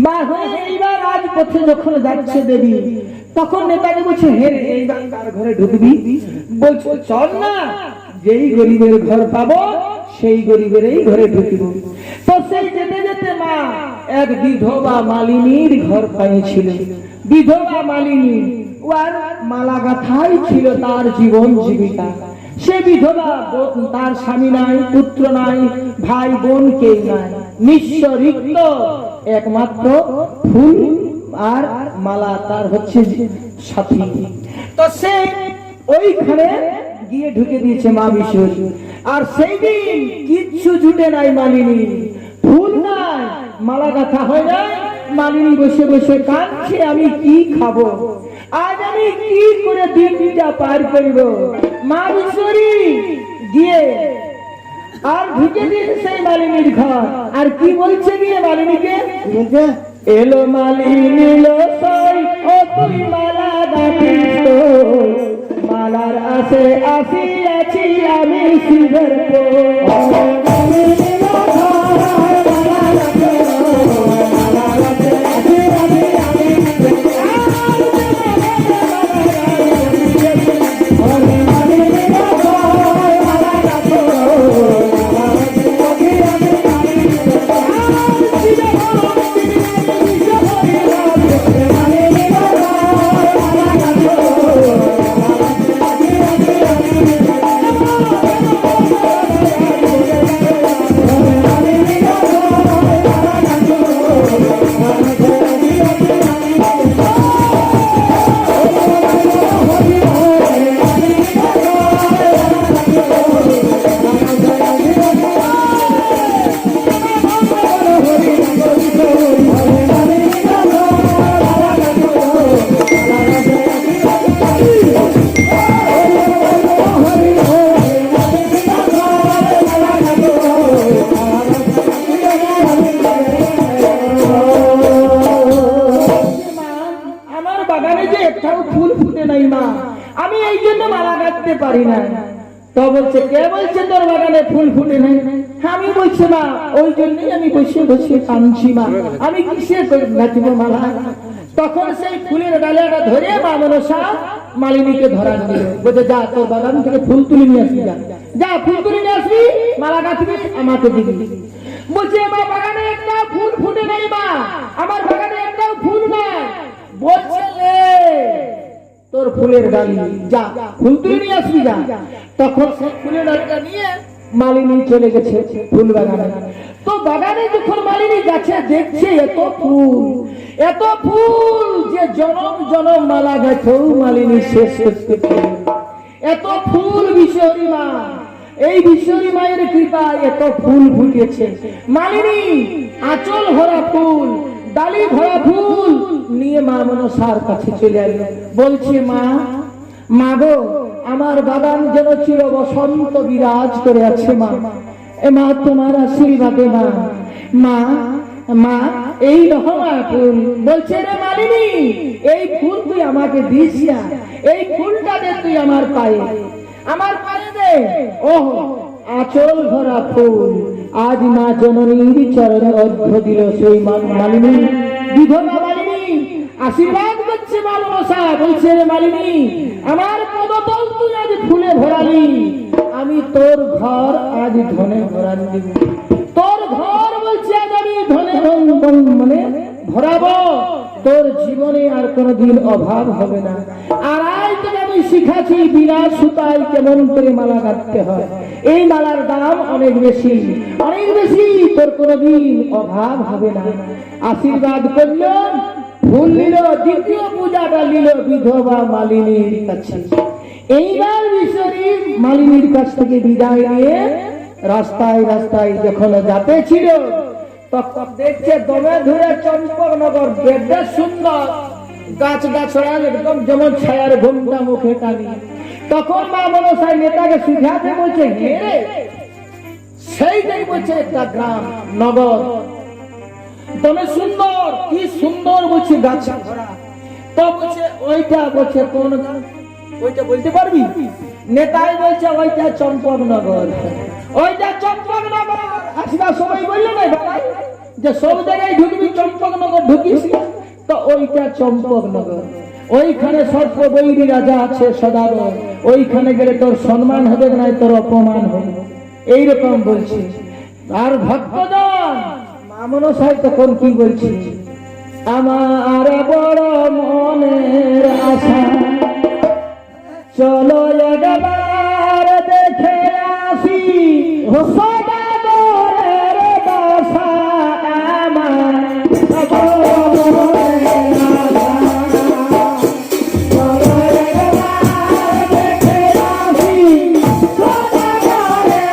মা হয়ে এইবার রাজপথে যখন যাচ্ছে দেবী, তখন নেতাকে বলছে, হে রে এইবার কার ঘরে ঢুকবি? বলছে চল না, যেই গরিবের ঘর পাবো সেই গরিবেরই ঘরে ঢুকিব। তো সেই যেতে যেতে মা এক বিধবা মালিনীর ঘর পেয়েছিল। বিধবা মালিনী ওর মালা গাঁথাই ছিল তার জীবন জীবিকা। সে বিধবা, তার স্বামী নাই, পুত্র নাই, ভাই বোন কেউ নাই, নিঃস্ব রিক্ত, একমাত্র ফুল আর মালা তার হচ্ছে সাথী। তো সে ওইখানে গিয়ে ঢুকে দিয়েছে মা বিশ্বরী। আর সেই দিন কিচ্ছু জুটে নাই মালিনী, ফুল নাই, মালা গাঁথা হয় নাই। মালিনী বসে বসে কাঁদছে, আমি কি খাবো, আজ আমি কি করে দিনটা পার করব। মা বিশ্বরী গিয়ে আর ঢুকে দিয়েছে সেই মালিনীর ঘর। আর কি বলছে গিয়ে মালিনীকে, এলো মালিনী লই, ও তুই মালা গাঁথিস তো, মালার আসে আসিয়াছি আমি শিবের পারি না। তো বলছে, কে বলছে তোর বাগানে ফুল ফুটে নাই? আমি বলছি মা, ওই জন্যই আমি বসে বসে কাঁদছি মা, আমি কিসে গাঁথব মালা। তখন সেই ফুলের ডালিয়াটা ধরে মা মনসা মালিনীকে ধরা দিল। বলছে, যা তোর বাগান থেকে ফুল তুলে নিয়ে আসবি, যা ফুল তুলে নিয়ে আসবি, মালা গাঁথবি, আমাকে দিবি। বলছে, মা বাগানে একটা ফুল ফুটে নাই মা, আমার বাগানে একটাও ফুল নাই। বলছে, তোর ফুলের ডালি, যা ফুল তুলে নিয়ে আসবি, যা। তখন সেই ফুলের ডালিটা নিয়ে মালিনী চলে গেছে ফুল বাগানে। তো বাগানে যখন মালিনী যাচ্ছে, দেখছে এত ফুল, এত ফুল যে জনম জনম মালা গাঁথেও মালিনী শেষ করতে পারে। এত ফুল বিশ্বরী মা, এই বিশ্বরী মায়ের কৃপায় এত ফুল ফুটেছে। মালিনী আঁচল ভরা ফুল, ডালি ভরা ফুল নিয়ে মা মনসার কাছে চলে এলো। বলছে, মা, মা গো, আমার বাগান যেন চির বসন্ত বিরাজ করে আছে মা, এ মা তোমার আশীর্বাদে মা, মা, মা এই রহমা ফুল। বলছে, রে মালিনী, এই ফুল তুই আমাকে দিস না, এই ফুলটা দে তুই আমার পায়ে, আমার পায়ে দে। ওহ, আঁচল ভরা ফুল আজ মা জননীর চরণে অর্ঘ্য দিল সেই মালিনী। বিধবা মালিনী আশীর্বাদ করছে মা মনসা। বলছে, রে মালিনী, আমার পদতল তুই আজ ফুলে ভরালি, আমি তোর ঘর আজ ধনে ভরালি দিব। তোর ঘর বলছে আজ আমি ধনে মানে ভরাবো, তোর জীবনে আর কোনদিন অভাব হবে না। আর আজ তোকে আমি শিখাচ্ছি বিনা সুতায় কেমন করে মালা গাঁথতে হয়। এই মালার দাম অনেক বেশি, অনেক বেশি, তোর কোনদিন অভাব হবে না। আশীর্বাদ করল, ফুল নিল, দ্বিতীয় পূজাটা নিল বিধবা মালিনীর কাছে। এইবার বিশ্বরী মালিনীর কাছ থেকে বিদায় নিয়ে রাস্তায় রাস্তায় যখন যাতে ছিল, তখন দেখছে দমে ধরে চম্পকনগর, বেশ সুন্দর গাছ গাছড়া, একদম যেমন ছায়ার ঘুমটা মুখে টানি। তখন মা মনসাই নেতাকে শিখাতে বলছে, হে রে, সেইটাই বলছে একটা গ্রাম নগর, দমে সুন্দর, কি সুন্দর বলছে গাছ ভরা। তো বলছে, ওইটা বলছে কোন, ওইটা বলতে পারবি? নেতাই বলছে, ওইটা চম্পকনগর, ওইটা চম্পকনগর। আসবার সময় বললো না বাবা, যে সব জায়গায় ঢুকবি চম্পকনগর ঢুকিস না, তো ওইটা চম্পকনগর। ওইখানে সর্প বৈরী রাজা আছে সদাগর, ওইখানে গেলে তোর সম্মান হবে না, তোর অপমান হবে, এইরকম বলছি। আর ভক্তজন মামনসাই তখন কি বলছি, আমার বড় মনের আশা, চলো একবার দেখে আসি সদাগরের বাসা। আমার বড় মনের আশা, চলো একবার দেখে আসি সদাগরের।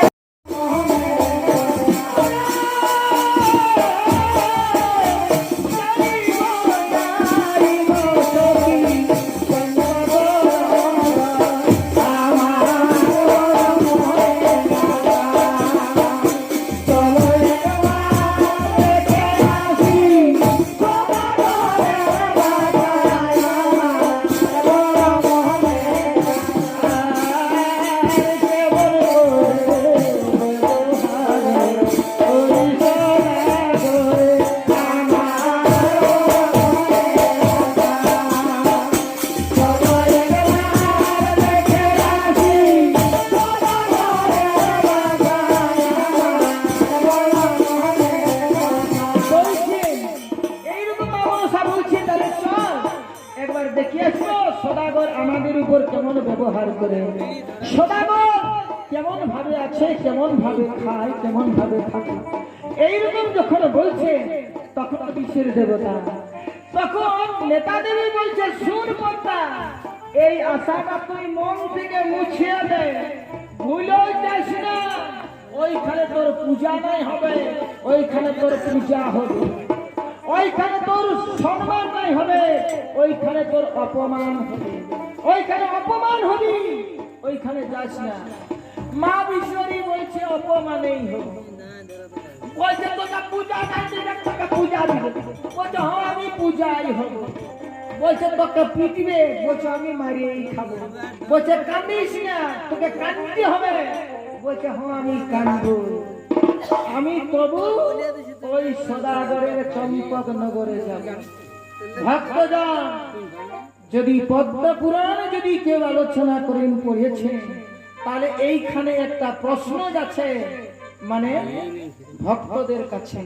সদাগর আমাদের উপর কেমন ব্যবহার করে, সদাগর কেমন ভাবে আছে, কেমন ভাবে খায়, কেমন ভাবে থাকে, এইরকম যখন বলছে তখন বিশ্বের দেবতা, তখন নেতা দেবী বলছে, শুন কর্তা, এই আশাটা তুই মন থেকে মুছিয়ে দে, ভুলেও যাস না, ওইখানে তোর পূজা নাই হবে, ওইখানে তোর পূজা হবে, ওইখানে তোর সম্মান নাই হবে, ওইখানে তোর অপমান হবে, ওইখানে অপমান হবি, ওইখানে যাস না। মা বিশ্বরী বলছে অপমানেই হবে, বলছে তোটা পূজা নাই, তোকে পূজা দিবে, বলছে হ্যাঁ আমি পূজাই হব, বলছে তোকে পিটবে, বলছে আমি মারিয়েই খাবো, বলছে কান্দিস না, তোকে কাঁদতে হবে, বলছে হ্যাঁ আমি কাঁদবো, আমি তবু ওই সদাগরের চম্পকনগরে যাব। ভক্তজন যদি পদ্ম পুরাণ যদি কেউ আলোচনা করেন, পড়েছেন, তাহলে এইখানে একটা প্রশ্ন যাচ্ছে, মানে ভক্তদের কাছে,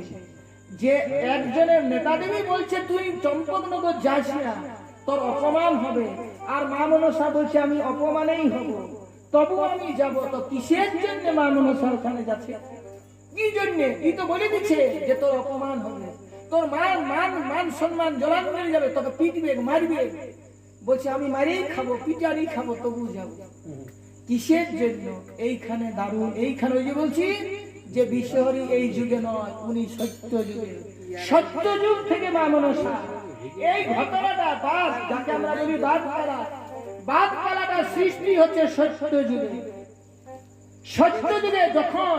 যে একজনের নেতা দেবী বলছে তুই চম্পকনগর যাস না, তোর অপমান হবে, আর মা মনসা বলছে আমি অপমানেই হব, তবু আমি যাব, তো কিসের জন্য মা মনসা ওখানে যাচ্ছে, কি জন্য? ই তো বলে দিচ্ছে যে তোর অপমান হবে, তোর মান সম্মান জলাঞ্জলি যাবে, তোকে পিটবে, মারবে, বলছে আমি মারেই খাবো, পিটারি খাবো, তবু যাবো। কিসের জন্য? এইখানে দারুণ, এইখানে ওই যে বলছি যে বিশ্বহরি এই যুগে নয়, উনি সত্য যুগে, সত্য যুগ থেকে মা মনসা এই ঘটনাটা বাদ, যাকে আমরা বলি বাদপালাটা সৃষ্টি হচ্ছে সত্য যুগে। সত্য যুগে যখন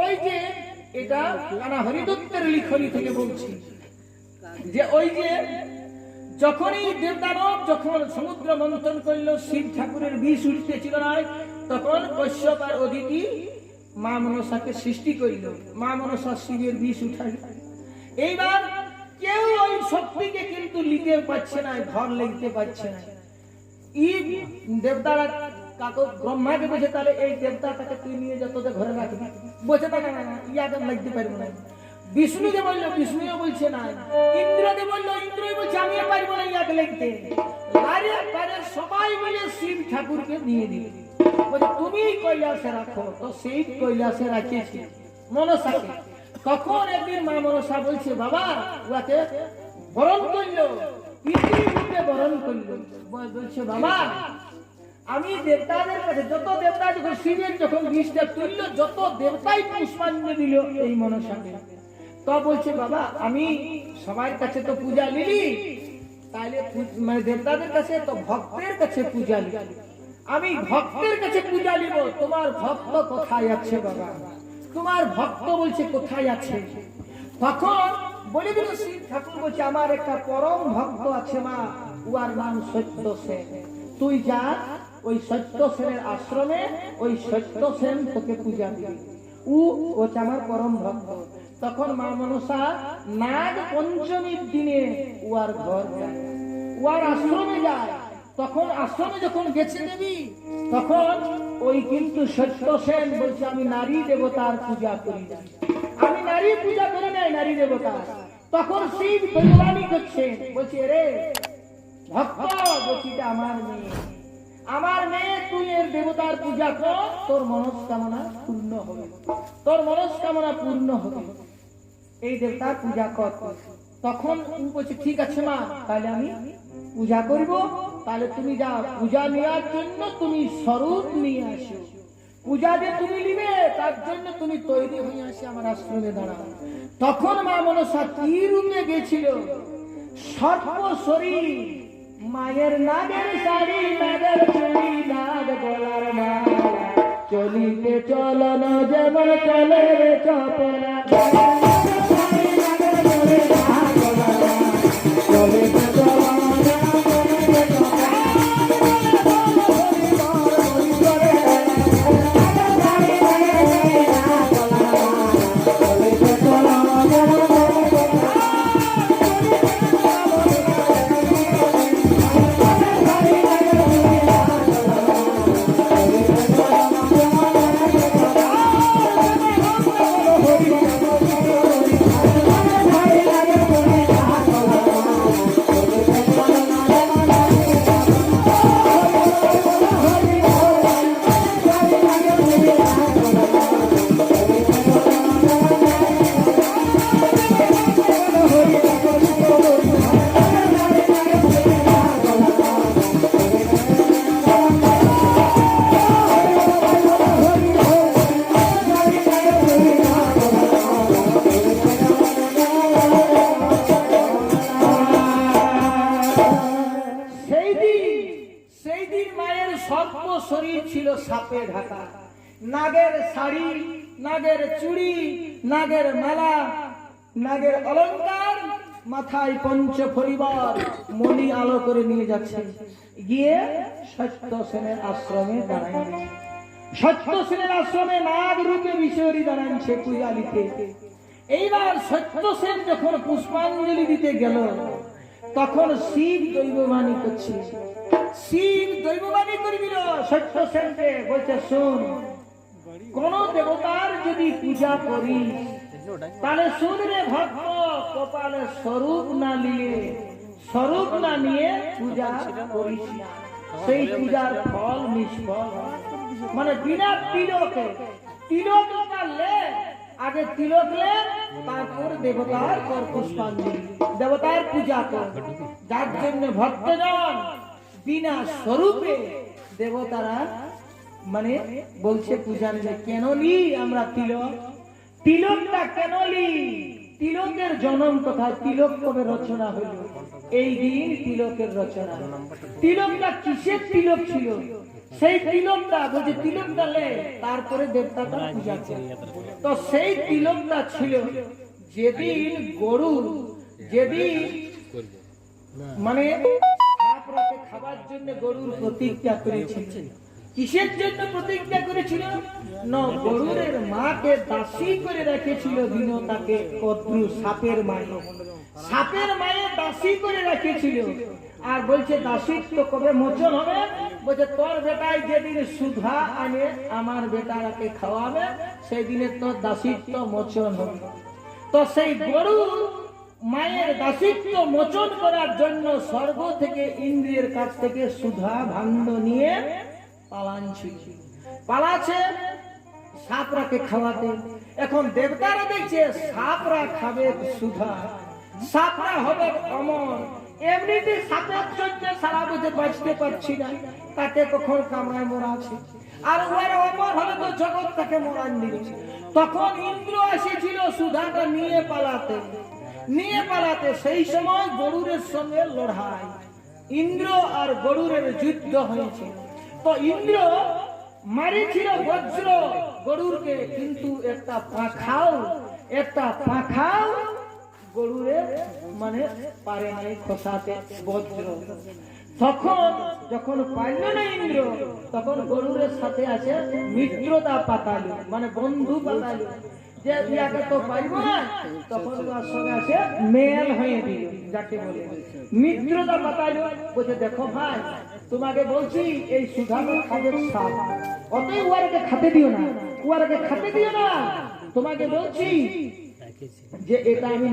ওই যে এটা কানা হরিদত্তের লিখনি থেকে বলছি, যে ওই যে যখনই দেবদানব যখন সমুদ্র মন্থন করলো, শিব ঠাকুরের বিষ উঠতেছিল না, তখন কশ্যপ আর অদিতি মা মনসাকে সৃষ্টি করিল, মা মনসা শিবের বিষ উঠাই। এইবার কেউ ওই শক্তিকে কিন্তু নিতে পারছে না, ঘর লেগতে পারছে না। ই দেবতারা কাকু ব্রহ্মাকে বলছে, তাহলে এই দেবতাটাকে তুই নিয়ে যা, তোদের ঘরে রাখবি, বলছে না না ইয়াকে লাগতে পারবো না। বিষ্ণুকে বললো, বিষ্ণুও বলছে না। ইন্দ্রকে বললো, ইন্দ্রই বলছে আমি পারবো না ইয়াকে লিখতে। সবাই মিলে শিব ঠাকুরকে নিয়ে দিল, বলছে তুমি কৈলাসে রাখো, তো সেই কৈলাসে রাখিয়েছি মনসাকে। তখন একদিন মা মনসা বলছে, বাবা উহাকে বরণ করলো, পিতৃরূপে বরণ করলো, বলছে বাবা আমি দেবতাদের কাছে, যত দেবতা যখন শিবের যখন বিষটা তুলল, যত দেবতাই পুষ্পাঞ্জলি দিল এই মনসাকে, তো বলছে বাবা আমি সবার কাছে তো পূজা নিলি, তাইলে মানে দেবতাদের কাছে তো ভক্তের কাছে পূজা নিলি, আমি ভক্তের কাছে পূজা নিব, তোমার ভক্ত কোথায় আছে বাবা, তোমার ভক্ত বলছে কোথায় আছে? তখন বলে দিল শিব ঠাকুর, বলছে আমার একটা পরম ভক্ত আছে মা, উহার নাম সত্য সেন, তুই যা ওই সত্য সেনের আশ্রমে, ওই সত্য সেন তোকে পূজা দিবি, ও হচ্ছে আমার পরম ভক্ত। তখন মা মনসা নাগ পঞ্চমীর দিনে উয়ার ঘর যায়, উয়ার আশ্রমে যায়। তখন আশ্রমে যখন গেছে দেবী, তখন ওই কিন্তু সত্যসেন বলছে আমি নারী দেবতার পূজা করি না, আমি নারী পূজা করি নাই, নারী দেবতা। তখন শিব দৈবানি করছে, বলছে রে ভক্ত, বলছি আমার মেয়ে, আমার মেয়ে, তুই এর দেবতার পূজা কর, তোর মনস্কামনা পূর্ণ হবে, তোর মনস্কামনা পূর্ণ হবে, এই দেবতার পূজা কর। তখন বলছে ঠিক আছে মা, তাহলে আমি পূজা করব। তাহলে তুমি যা পূজা নেওয়ার জন্য তুমি স্বরূপ নিয়ে আসো, পূজা যে তুমি নিবে তার জন্য তুমি তৈরি হয়ে আসে আমার আশ্রমে দাঁড়াও। তখন মা মনসা কি রূপে গেছিল? সর্প শরীর, মায়ের নাগের শাড়ি, নাগের চুড়ি, নাগ গলার মালা, চলিতে চলন যেমন চলে রে চপলা, চলিতে চলন সাপে ঢাকা, নাগের শাড়ি, নাগের চুড়ি, নাগের মালা, নাগের অলংকার, মাথায় পঞ্চ পরিবার, মণি আলো করে নিয়ে যাচ্ছে, গিয়ে সত্যসেনের আশ্রমে দাঁড়ায়। সত্যসেনের আশ্রমে নাগ রূপে বিষয়রি দাঁড়াচ্ছে পূজা দিতে। এইবার সত্যসেন যখন পুষ্পাঞ্জলি দিতে গেল, তখন শিব দৈববাণী করছে, শিব দৈববাণী করে দিল সত্যসেনকে, বলছে শোন, কোন দেবতার যদি পূজা করি তাহলে শুন রে ভক্ত, কপালে স্বরূপ না নিয়ে, স্বরূপ না নিয়ে পূজা করিস না, সেই পূজার ফল নিষ্ফল। মানে বিনা তিলকে, তিলক কাটলে আগে তিলক লে, তারপর দেবতার কর পুষ্পাঞ্জলি, দেবতার পূজা কর। যার জন্য ভক্তজন বিনা স্বরূপে দেবতারা মানে বলছে পূজা নিলে। কেন লি আমরা তিলক? তিলকটা কেন লি? তিলকের জন্ম কোথায়? তিলক কবে রচনা হইল? এই দিন তিলকের রচনা। তিলকটা কিসের তিলক ছিল? সেই তিলকটা বলছে তিলকটা লে, তারপরে দেবতাটা পূজা করে। তো সেই তিলকটা ছিল যেদিন গরু, যেদিন মানে খাবার জন্য গরুর প্রতিজ্ঞা করেছিল। কিসের জন্য প্রতিজ্ঞা করেছিল? না, গরুর মাকে দাসী করে রেখেছিল দিনতাকে কদ্রু, সাপের মায়ে, সাপের মায়ে দাসী করে রেখেছিল। আর বলছে দাসিত্ব কবে মোচন হবে? বলছে তোর বেটাই যেদিন সুধা আনে আমার বেটারাকে খাওয়াবে, সেই দিনে তোর দাসিত্ব মোচন হবে। তো সেই গরু মায়ের দাসিত্ব মোচন করার জন্য স্বর্গ থেকে ইন্দ্রের কাছ থেকে সুধা ভাণ্ড নিয়ে পালাচ্ছে সাপরাকে খাওয়াতে। এখন দেবতারা দেখছে সাপরা খাবে সুধা, সাপরা হবে অমর। এমনিতে সাপের জন্য সারা বছর বাঁচতে পারছি না, তাকে কখন কামড়ায় মরা আছে, আর ওরা অমর হলে তো জগৎ তাকে মরান দিয়েছে। তখন ইন্দ্র এসেছিল সুধাটা নিয়ে পালাতে, নিয়ে পালাতে। সেই সময় গরুরের সঙ্গে লড়াই, ইন্দ্র আর গরুরের যুদ্ধ হয়েছে। তো ইন্দ্র মারিছিল বজ্র গরুরকে, কিন্তু একটা পাখাও গরুরের মানে পারে নাই খসাতে বজ্র। তখন যখন পাইল না ইন্দ্র, তখন গরুরের সাথে আছে মিত্রতা পাতালো, মানে বন্ধু পাতালো। যে ইয়াকে তো পাইবো না, তখন তার সঙ্গে আসে মেল হয়ে দিল, যাকে বলে মিত্রতা বাতাইলো। বলছে দেখো ভাই, তোমাকে বলছি এই সুধামা খাদের সাপ, অতই উয়ারকে খাতে দিও না, উয়ারকে খাতে দিও না। তোমাকে বলছি যে এটা আমি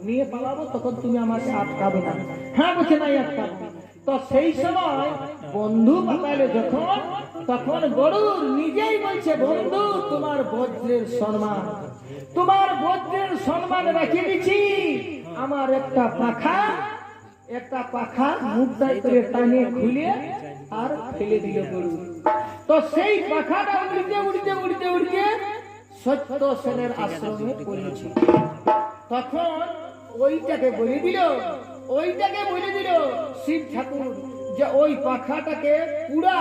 নিয়ে পালাবো, তখন তুমি আমাকে আটকাবে না। হ্যাঁ বলছে নাই আটকাবে। তো সেই সময় বন্ধু বাতাইলে যখন, তখন গরুর নিজেই বলছে বন্ধু তোমার বজ্রের সম্মান, তোমার বজ্রের সম্মান রেখে দিচ্ছি। আমার একটা পাখা মুখটাই করে টানে খুলে আর ফেলে দিল গরু। তো সেই পাখাটা উড়তে সত্য সেনের আশ্রমে পড়েছে। তখন ওইটাকে বলে দিল শিব ঠাকুর যে ওই পাখাটাকে পুরা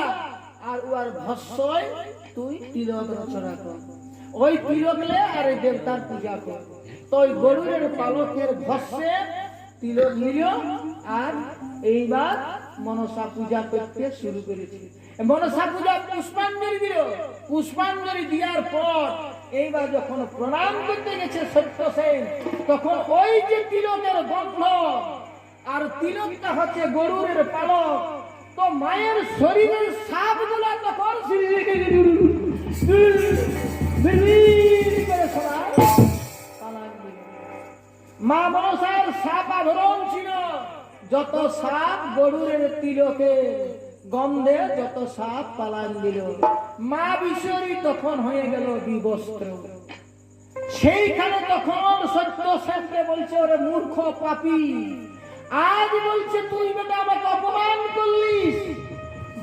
আর ওর ভস্ময় তুই তিলক রচনা কর, ওই তিলকলে আর এই দেবতার পূজা কর। তো ওই গরুরের পালকের ভস্মে তিলক নিল আর এইবার মনসা পূজা করতে শুরু করেছে। মনসা পূজা পুষ্পাঞ্জলি দেওয়ার পর এইবার যখন প্রণাম করতে গেছে সত্যসেন, তখন ওই যে তিলকের গন্ধ, আর তিলকটা হচ্ছে গরুরের পালক, তো মায়ের শরীরের সাপগুলা তখন মা মনসার সাপ আভরণ ছিল। যত সাপ গরুরের তিলকের গন্ধে যত সাপ পালান দিল। মা বিশ্বরী তখন হয়ে গেল বিবস্ত্র। সেইখানে তখন সত্য সেনকে বলছে ওরে মূর্খ পাপী, আজ বলছে তুই বেটা আমাকে অপমান করলিস,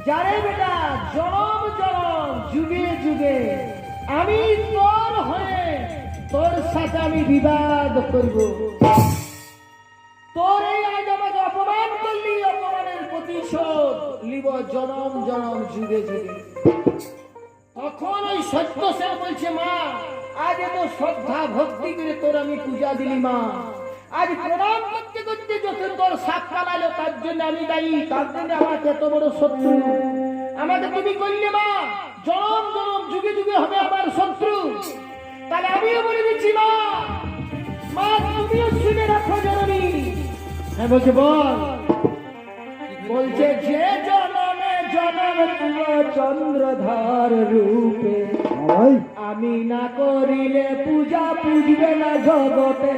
যারে বেটা জনম যুগে আমি তোর হয়ে তোর সাথে আমি বিবাদ করব। তোর এই আজ আমাকে অপমান করলি, অপমানের প্রতিশোধ লিব জনম যুগে। তখন ওই সত্য সেন বলছে মা, আজ এত শ্রদ্ধা ভক্তি করে তোর আমি পূজা দিলি মা, আজ প্রণাম করতে যত তোর সাপ পালালো তার জন্য আমি দায়ী, তার জন্য আমাকে এত বড় শত্রু আমাকে তুমি করলে মা, জনম যুগে হবে আমার শত্রু। তাহলে আমিও বলে দিচ্ছি মা, তুমিও শুনে রাখো জননী। হ্যাঁ বলছে বলছে যে জনমে চন্দ্রধর রূপে আমি না করিলে পূজা পুজবে না জগতে।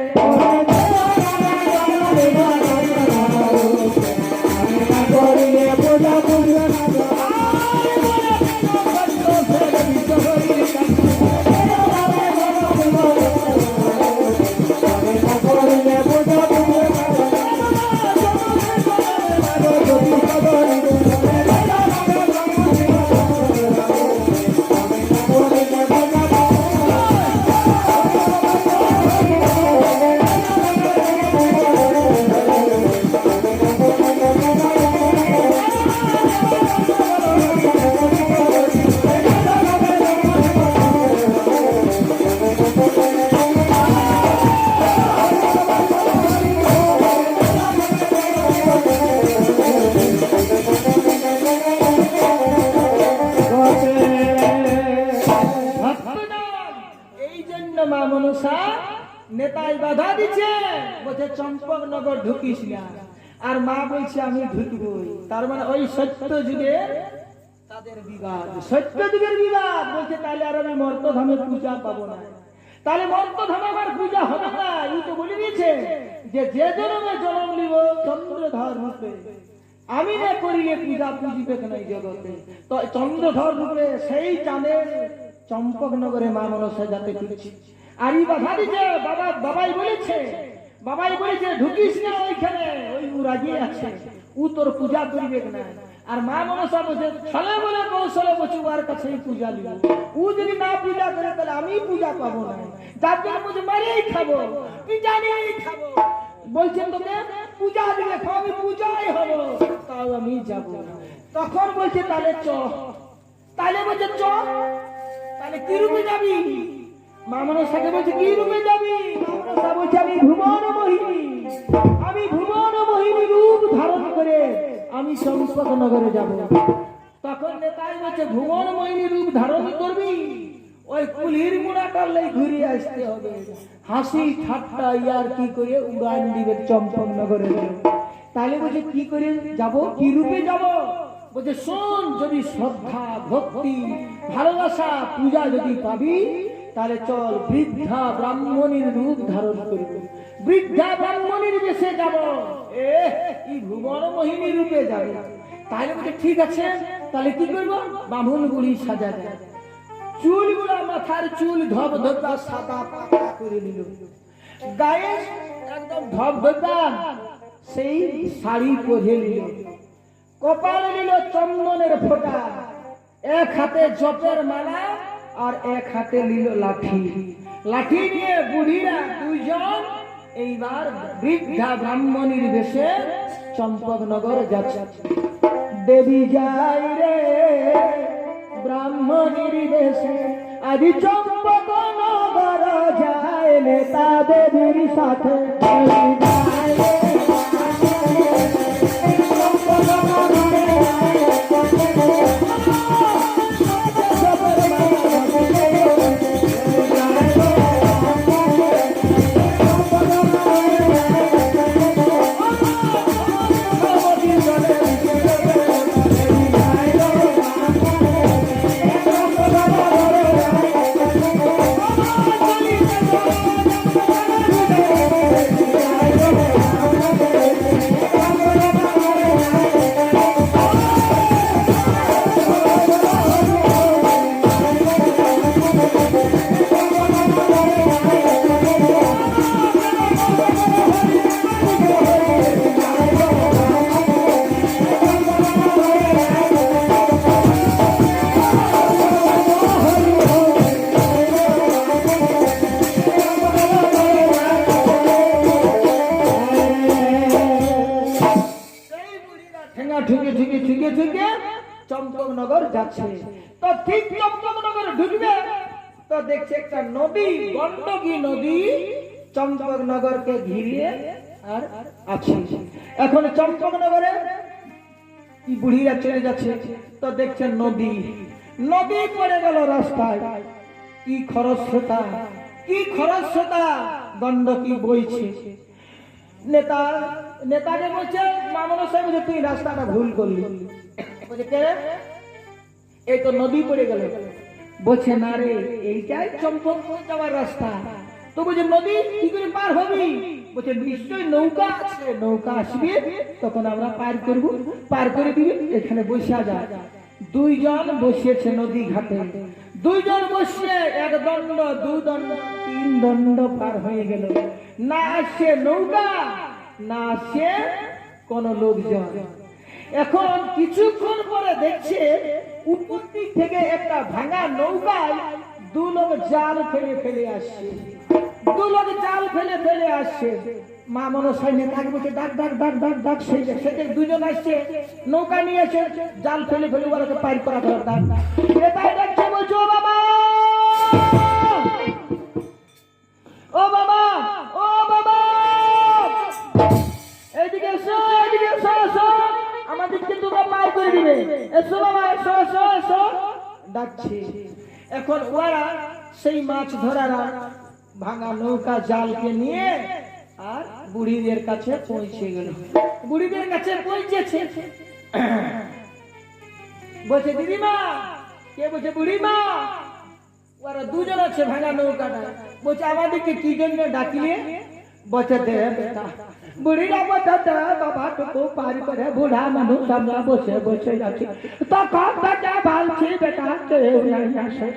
করিলে পূজা পুজবে না নেতাই বাধা দিচ্ছে, বলছে চম্পকনগর ঢুকিস না, আর মা বলছে আমি ঢুকবই। তার মানে ওই সত্য যুগের তাদের বিবাদ, বলছে তাহলে আর আমি মর্তধামে পূজা পাবো না, তাহলে মর্তধামে আমার পূজা হবে না। এই তো বলে দিয়েছে যে জনমে জনম নিব চন্দ্রধর রূপে, আমি না করিলে পূজা পুজিবে কেন এই জগতে। তো চন্দ্রধর রূপে সেই চাঁদের চম্পকনগরে মা মনসা যাতে ঢুকছি। আর এই বাধা দিচ্ছে বাবাই বলেছে ঢুকিস না ওইখানে, ওই রাজি আছে, ও তোর পূজা করিবে না। আর মা মনসা বলছে ছলে বলে কৌশলে বচুবার কাছে পূজা দিব, ও যদি না পূজা করে তাহলে আমি পূজা পাবো না, যার জন্য বলছে মারেই খাবো, পূজা নিয়েই খাবো। বলছেন তোকে পূজা দিলে আমি পূজাই হবো, তাও আমি যাব। তখন বলছে তাহলে বলছে তাহলে কি রূপে যাবি? মা মনসাকে বলছে কি রূপে যাবি? মা মনসা বলছে আমি ভুবন মোহিনী রূপ ধারণ করে আমি চম্পকনগরে যাব। তখন নেতাই বলছে ভুবন মোহিনী রূপ ধারণ করবি, ওই কুলির মুড়াটার লাই ঘুরে আসতে হবে, হাসি ঠাট্টা ইয়ার কি করে উড়ান দিবে চম্পকনগরে। তাহলে বলছে কি করে যাব, কি রূপে যাব? বলছে শোন, যদি শ্রদ্ধা ভক্তি ভালোবাসা পূজা যদি পাবি, তাহলে চল বৃদ্ধা ব্রাহ্মণীর রূপ ধারণ করব, বৃদ্ধা ব্রাহ্মণীর বেশে যাব, এই ভুবন মোহিনী রূপে যাবে। তাহলে বলছে ঠিক আছে, তাহলে কি করবো? বামুন বুড়ি সাজা দেয়, চুলগুলা মাথার চুল ধব ধবা সাদা পাতা করে নিল, গায়ে একদম ধব ধবা সেই শাড়ি পরে নিল, কপালে নিল চন্দনের ফোঁটা, এক হাতে জপের মালা আর এক হাতে নিল লাঠি। লাঠি নিয়ে বুড়িরা দুইজন এইবার বৃদ্ধা ব্রাহ্মণীর বেশে চম্পকনগর যাচ্ছে। দেবী যাই রে ব্রাহ্মণীর বেশে, আদি চম্পকনগর যায় নেতা দেবীর সাথে। চম্পকনগর যাচ্ছে। তো ঠিক চম্পকনগর ঢুকবে তো দেখছে একটা নদী, গন্ডকী নদী চম্পকনগরকে ঘিরে আর আছে। এখন চম্পকনগরে কি বুড়িরা চলে যাচ্ছে, তো দেখছে নদী, নদী পড়ে গেল রাস্তায়, কি খরস্রোতা, কি খরস্রোতা, গন্ডকী বইছে। নেতাকে বলছে মামন সাহেব, তুই রাস্তাটা ভুল করলি। বলছে কে? এই তো নদী পড়ে গেল। বলছে না রে, এইটাই চম্পকনগর যাওয়ার রাস্তা। তো বলছে নদী কি করে পার হবি? বলছে নিশ্চয়ই নৌকা আছে, নৌকা আসবে তখন আমরা পার করব, পার করে দিবি, এখানে বসে যা। দুইজন বসেছে নদী ঘাটে, দুইজন বসে এক দণ্ড, দু দণ্ড, তিন দণ্ড পার হয়ে গেল। না আসছে নৌকা, না আসছে কোন লোকজন। এখন কিছুক্ষণ পরে দেখছে উপর দিক থেকে একটা ভাঙা নৌকায় দু লোক জাল ফেলে ফেলে আসছে, দু লোক জাল ফেলে ফেলে আসছে। মা মনসাই নেতাকে বলছে ডাক ডাক ডাক ডাক ডাক, সেটা দুজন আসছে, নৌকা নিয়ে এসে জাল ফেলে ফেলে ওরাকে পার করা দরকার। নেতাই ডাকছে, বলছে ও বাবা, ও বাবা, ও বাবা, এইদিকে এসো, এইদিকে এসো, এসো, আমাদেরকে তোমরা পার করে দিবে, এসো বাবা, এসো এসো এসো ডাকছে। এখন ওরা সেই মাছ ধরারা ভাঙা নৌকা জালকে নিয়ে আর বুড়িদের কাছে পৌঁছে গেল। বুড়িদের কাছে পৌঁছেছে, বলছে দিদিমা। কে বলছে? বুড়িমা। ওরা দুজন আছে ভাঙা নৌকাটা। বলছে আমাদেরকে কি জন্য ডাকিলে? বলছে দে বেটা। বুড়িরা বলছে বাবা টুকু পার করে, বুড়া মানুষ আমরা বসে বসে যাচ্ছি, তখন বেটা বলছি বেটা কেউ নাই আসে,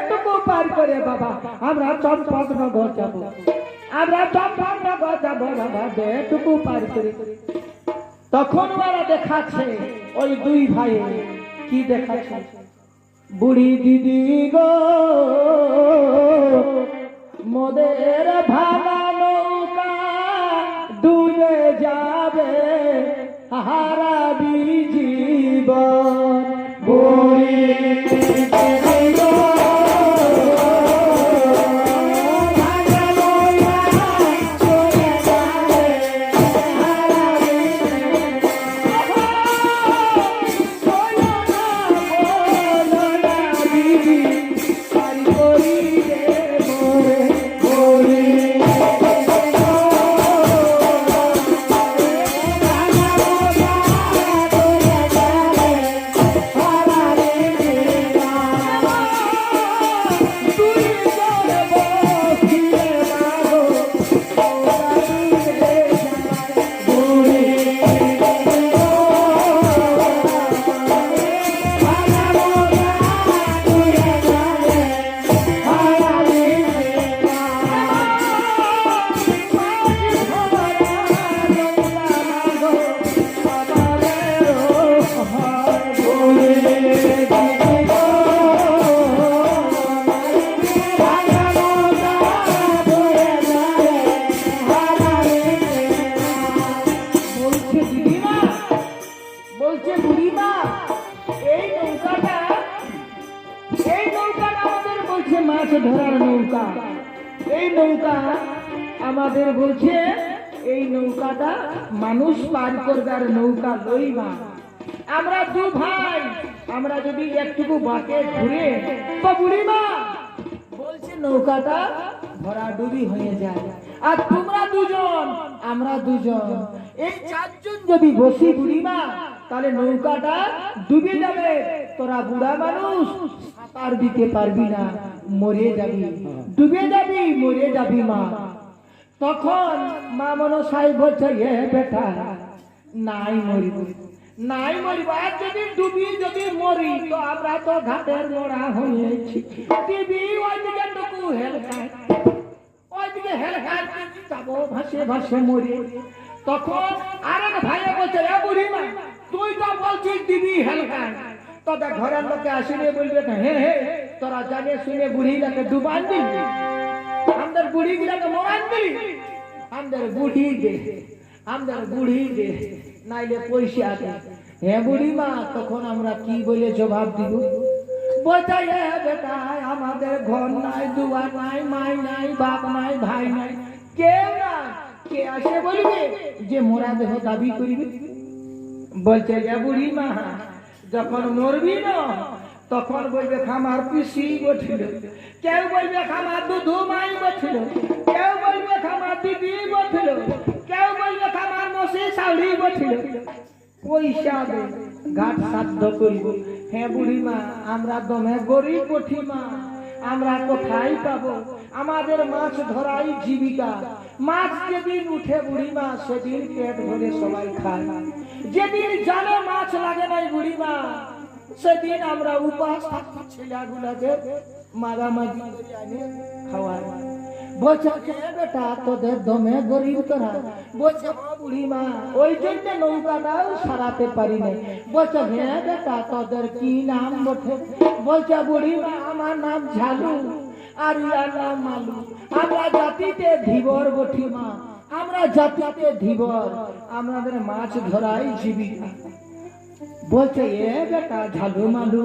টুকু পার করে বাবা আমরা চম্পকনগর যাব, আমরা চম্পকনগর যাব বাবা, টুকু পার করে। তখন ওরা দেখাচ্ছে ওই দুই ভাই, কি দেখাচ্ছে? বুড়ি দিদি গো মোদের ভাঙা নৌকা ডুবে যাবে, হারাবি জীবন। বুড়ি দিদি গো ভাঙা নৌকা চলে যাবে, হারাবি জীবন। মাছ ধরার নৌকা। এই নৌকা আমাদের বলছে এই নৌকাটা মানুষ পার করবার নৌকা লইবা। আমরা দু ভাই, আমরা যদি একটুকু বাঁকে ঘুরে তো বুড়িমা বলছে নৌকাটা ভরাডুবি হয়ে যায়। আর তোমরা দুজন আমরা দুজন, এই চারজন যদি বসি বুড়িমা তাহলে নৌকাটা ডুবে যাবে। তোরা বুড়া মানুষ সাঁতার দিতে পারবি না, মরে যাবি, ডুবে যাবি, মরে যাবি মা। তখন মা মনসাই বলছে এ বেটা নাই মরিব, নাই মরিব। আর যদি ডুবি যদি মরি তো আমরা তো ঘাটের মোড়া হয়েছি। টিভি ওইদিকে টুকু হেলকায়, ওইদিকে হেলকায় যাবো ভাসে ভাসে মরে। তখন আরেক ভাই বলছে এ বুড়িমা তুই তো বলছিস টিভি হেলকায়, তোদের ঘরের লোকে আসিলে বলবে হে হে তোরা জানে শুনে বুড়িটাকে ডুবান দিবি, আমাদের বুড়ি গুলাকে মরান দিবি, আমাদের বুড়ি দে, আমাদের বুড়ি দে, নাইলে পয়সা দে। হে বুড়িমা তখন আমরা কি বলে জবাব দিব? বলতে বেটা আমাদের ঘর নাই, দুয়ার নাই, মাই নাই, বাপ নাই, ভাই নাই, কেউ নাই। কে আসে বলবে যে মোরা দেহ দাবি করিবে? বলছে বুড়িমা যখন মরবি না তখন বলবে খামার পিসি বছিল, কেউ বলবে খামার দুধু মাই বছিল, কেউ বলবে খামার দিদি বছিল, কেউ বলবে খামার মসি শাড়ি বছিল। পয়সা দে ঘাট সাধ্য করিব। হ্যাঁ বুড়িমা আমরা দমে গরিব কঠিমা, আমরা কোথায় পাবো? আমাদের মাছ ধরাই জীবিকা। মাছ যেদিন উঠে বুড়িমা সেদিন পেট ভরে সবাই খায়। যেদিন জালে মাছ লাগে নাই বুড়িমা সেদিন আমরা উপাস থাকি, ছেলেগুলাকে মাগামাগি করে আনে খাওয়াই। বলছে বেটা তোদের দমে গরিব তোরা? বলছে বুড়িমা ওই জন্য নৌকাটাও সারাতে পারি নাই। বলছে হ্যাঁ বেটা তোদের কি নাম বটে? বলছে বুড়িমা আমার নাম ঝালু আর ইয়ার নাম মালু, আমরা জাতিতে ধীবর বঠিমা, আমরা জাতিতে ধীবর, আমাদের মাছ ধরাই জীবিকা। বলছে এ বেটা ঝালু মালু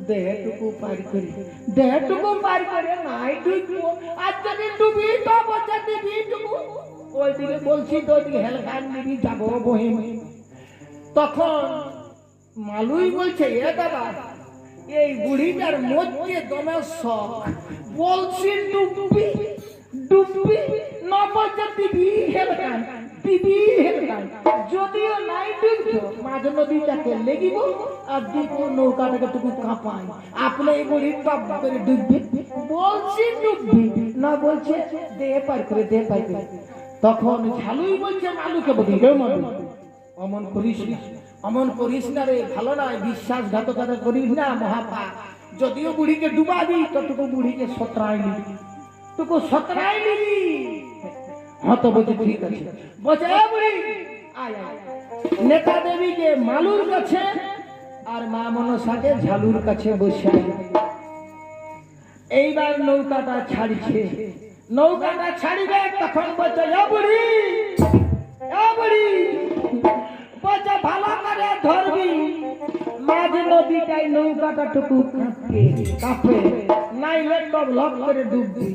দেহটুকু পার করে, দেহটুকু পার করে নাই ডুববো। আর যদি ডুবি তো বলছে দিবি টুকু, ওইদিকে বলছি তো ওইদিকে হেলকান দিবি যাবো বহিমে। তখন মালুই বলছে এ দাদা এই বুড়িটার মধ্যে দমে শখ, বলছি ডুববি ডুববি না বলছে দিবি হেলকান, দিবি হেলকান। যদিও নাই ডুবছো মাঝ নদীটাকে লেগিব আর দিব নৌকাটাকে টুকু কাঁপাই, আপনি এই বুড়ি টপ করে ডুববি। বলছি ডুববি না বলছে দে পার করে, দে পার করে। তখন ঝালুই বলছে মালুকে বলি হে মালু অমন করিস না, অমন করিস না রে, ভালো নয়, বিশ্বাসঘাতকতা করিস না, মহাপাপ। যদিও বুড়িকে ডুবাবি ততটুকু বুড়িকে সতরাই নিবি, টুকু সতরাই নিবি। হ্যাঁ তো বলছে ঠিক আছে। বলছে বুড়ি আয় আয়। নেতা দেবীকে মালুর কাছে আর মা মনসাকে ঝালুর কাছে বসে। এইবার নৌকাটা ছাড়ছে, নৌকাটা ছাড়িবে তখন বলছে বুড়ি বুড়ি বলছে ভালো করে ধরবি, মাঝ নদীটাই নৌকাটা টুকু কাঁপে, নাইলে তো লক করে ডুববি।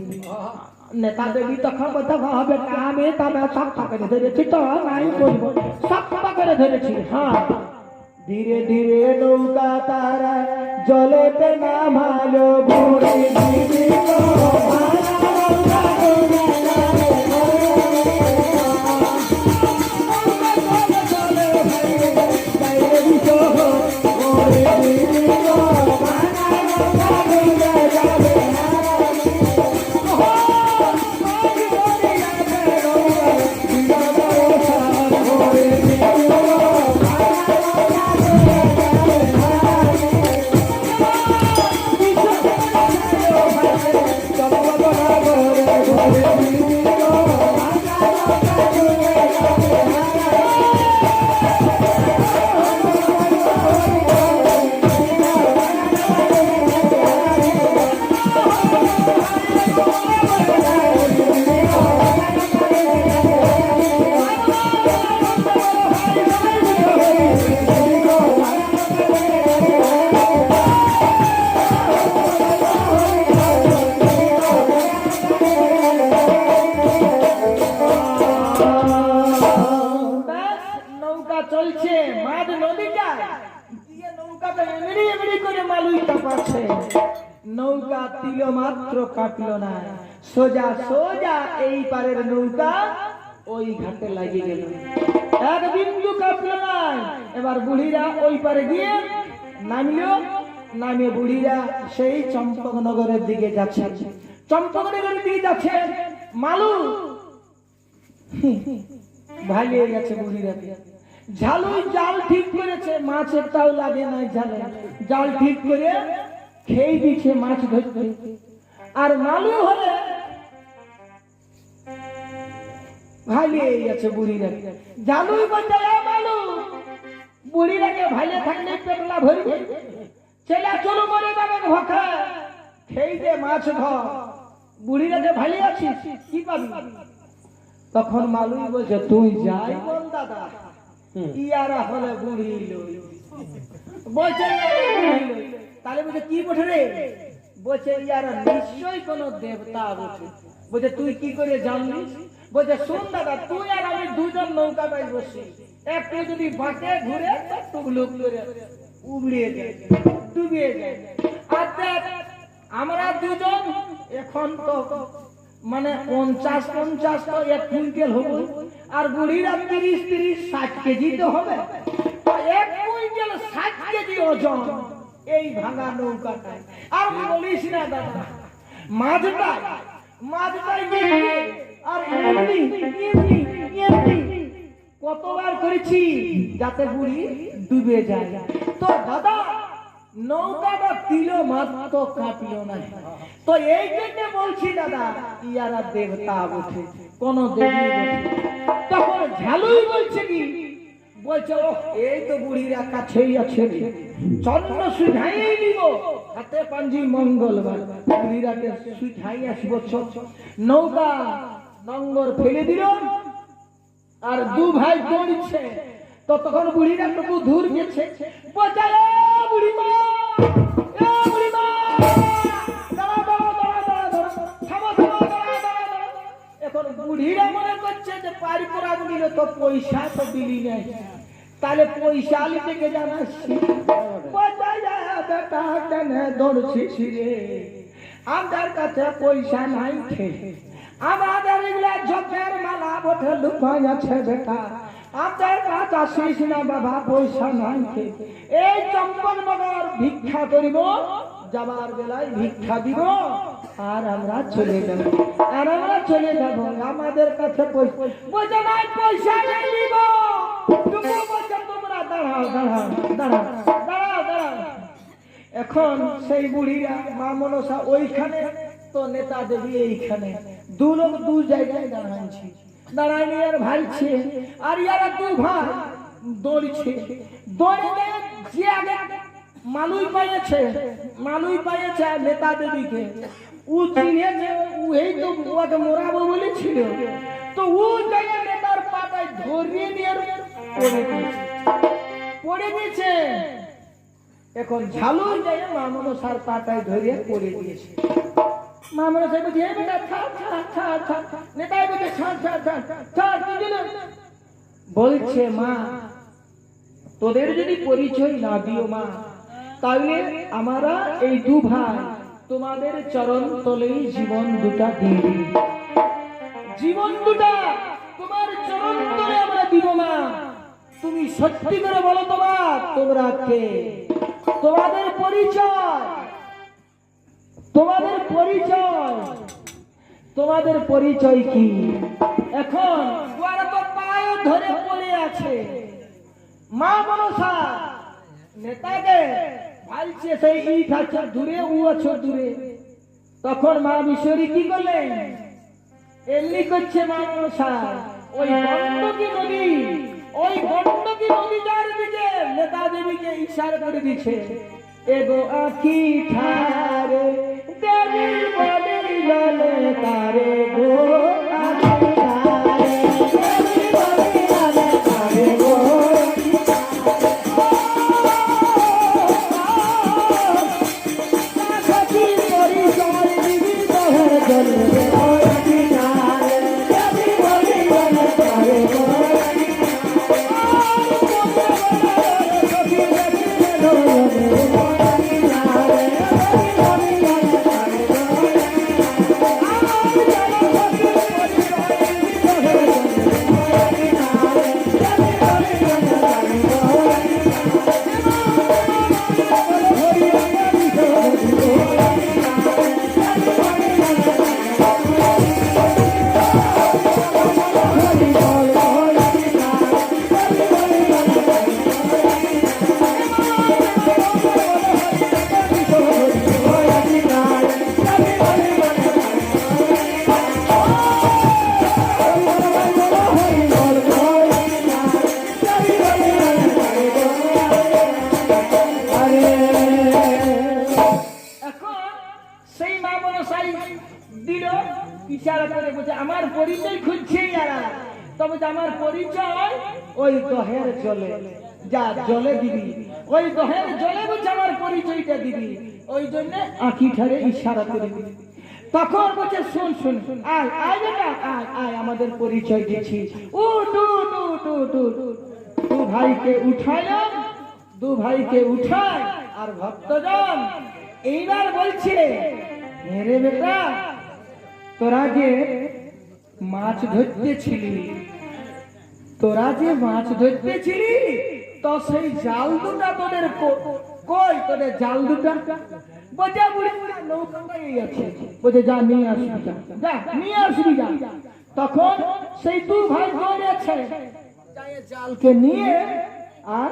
নেতা দেবী তখন বলতে হবে আমি তবে সব করে ধরেছি তো নাই বলবো, সব করে ধরেছি। হ্যাঁ ধীরে ধীরে নৌকা তারা জলেতে নামালো বুড়ি দিদি তো নৌকা তিল মাত্র কাঁপল না, সোজা সোজা এই পারের নৌকা ওই ঘাটে লাগিয়ে গেল, এক বিন্দু কাঁপল না। এবার বুড়িরা ওই পারে গিয়ে নামলো, নামে বুড়িরা সেই চম্পকনগরের দিকে যাচ্ছে, চম্পকনগরের দিকে যাচ্ছে। মালু ভালিয়ে গেছে বুড়িরা, ঝালুই জাল ঠিক করেছে, মাছ একটাও লাগে নাই জালে, জাল ঠিক করে খেয়ে দিচ্ছে মাছ ধরতে। আর মালু হলে ভালিয়ে গেছে বুড়িরা, ঝালুই বলছে মালু বুড়িরাকে ভালে থাকলে পেটলা ভরবে, ছেলে চলো মরে যাবে ভোকা, খেয়ে দে মাছ ধর, বুড়িরাকে ভালে আছিস কি পাবি। তখন মালুই বলছে তুই যাই বল দাদা, ইয়ারা হলে বুড়ি লই বলছে, তাহলে বলছে কি বটে রে, বলছে ইয়ারা নিশ্চয়ই কোন দেবতা বটে। বলছে তুই কি করে জানলি, বলছে শোন দাদা তুই আর আমি দুজন নৌকাটায় বসি, একটু যদি বাঁকে ঘুরে টুকলুক করে উবড়িয়ে যায় ডুবিয়ে যায়, আর দেখ আমরা দুজন এখন তো মানে 50-50 তো 1 কুইন্টাল হবে, আর বুড়িরা 30-60 কেজি তো হবে, 1 কুইন্টাল 60 কেজি ওজন এই ভাঙা নৌকাটায়। আর বলিস না দাদা, মাছটাই আর এমনি কতবার করেছি যাতে বুড়ি ডুবে যায়। তো দাদা নৌকাটা তিল মাত্র কাঁপল না, তো এই জন্য বলছি দাদা ইয়ারা দেবতা বটে, কোন দেবী বটে। তখন ঝালুই বলছে কি, বলছে ও এই তো বুড়িরা কাছেই আছে, চন্দ্র সুঝাই দিব হাতে পাঞ্জি মঙ্গলবার, বুড়িরাকে সুঝাই আসবো। নৌকা নঙ্গর ফেলে দিল, আর দু ভাই দৌড়ছে। তো তখন বুড়িরা একটু দূর গেছে, বলছে বুড়িমা বুড়িমা দাঁড়া দাঁড়া দাঁড়া দাঁড়া দাঁড়া থামো থামো দাঁড়া দাঁড়া দাঁড়া। এখন বুড়িরা মনে করছে যে পারি করা দিল তো পয়সা তো দিলি নাই, তাহলে পয়সা নিতে কে জানাচ্ছি, বেটা কেন দৌড়ছিস রে, আমার কাছে পয়সা নাই, আমাদের ঝোপের মালা বটে লুকাই আছে বেটা, আমাদের কাছে আসিস না বাবা, পয়সা নাই। এই চম্পকনগর ভিক্ষা করিব, যাবার বেলায় ভিক্ষা দিব, আর আমরা চলে যাব, আমাদের কাছে পয়সা নাই, পয়সা নিব। তোমরা দাঁড়াও দাঁড়াও দাঁড়াও দাঁড়াও দাঁড়াও। এখন সেই বুড়িরা মা মনসা ওইখানে, তো নেতা দেবী এইখানে, দু লোক দু জায়গায় দাঁড়াইছে, দাঁড়াইনি আর ভাইছে, আর ইয়ারা দু ভাই দৌড়ছে, দৌড়ে যে আগে মালুই পাইছে নেতা দেবীকে, ও চিনেছে, এই তো ওকে মোরাবো বলেছিল, তো ও জায়গায় নেতার পাতায় ধরিয়ে দিয়ে পড়ে দিয়েছে। এখন ঝালুই জায়গায় মা মনসার পাতায় ধরিয়ে পড়ে দিয়েছে। মা মনসা বলছে এই বেটা ছাড় ছাড় ছাড় ছাড়, নেতাই বলছে ছাড় ছাড় ছাড় ছাড়, কি দিল বলছে মা তোদের যদি পরিচয় না দিও মা, তাহলে আমরা এই দু ভাই তোমাদের চরণ তলেই জীবন দুটা দিয়ে দিই, জীবন দুটা তোমার চরণ তলে আমরা দিব মা। তুমি সত্যি করে বলো তোমরা কে, তোমাদের পরিচয়, তোমাদের পরিচয় কি। এখন ওরা তো পায়ে ধরে পড়ে আছে, মা মনসা নেতাকে ভালছে, সেই ইট আছে দূরে, ও আছে দূরে। তখন মা বিশ্বরী কি করলেন, এমনি করছে মা মনসা, ওই গণ্ডকী নদী যার দিকে নেতা দেবীকে ইশারা করে দিচ্ছে, এগো আখি ঠারে দেবী বলিল তারে গো আখি ঠারে, দেবী বলিল তারে গো আখি পরিচয় দিবি তোর জন্য আখি ঠারে, দেবী বলিল তারে গো আখি ঠারে। সাই দিল ইশারা করে বলছে আমার পরিচয় খুঁজছে এরা। তবে আমার পরিচয় ওই দহের জলে, যা জলে দিবি ওই দহের জলে বলছে আমার পরিচয়টা দিবি। ওই জন্য আঁখি ঠারে ইশারা করে দিবি। তখন বলছে শোন শোন আয় আয় বেটা আয় আয় আমাদের পরিচয় দিচ্ছি। ও টু টু টু টু দু ভাইকে উঠাইলাম, দু ভাইকে উঠায় আর ভক্তজন এইবার বলছে রে বেটা তোরা যে মাছ ধরতেছিলি, তোরা যে মাছ ধরতেছিলি তো সেই জাল দুটা তোদের কই, তোদের জাল দুটা বোঝা বুড়ি নৌকায় আছে, বোঝে যা নিয়ে আসবি, যা নিয়ে আসবি যা। তখন সেই দু ভাই দৌড়েছে জালকে নিয়ে আর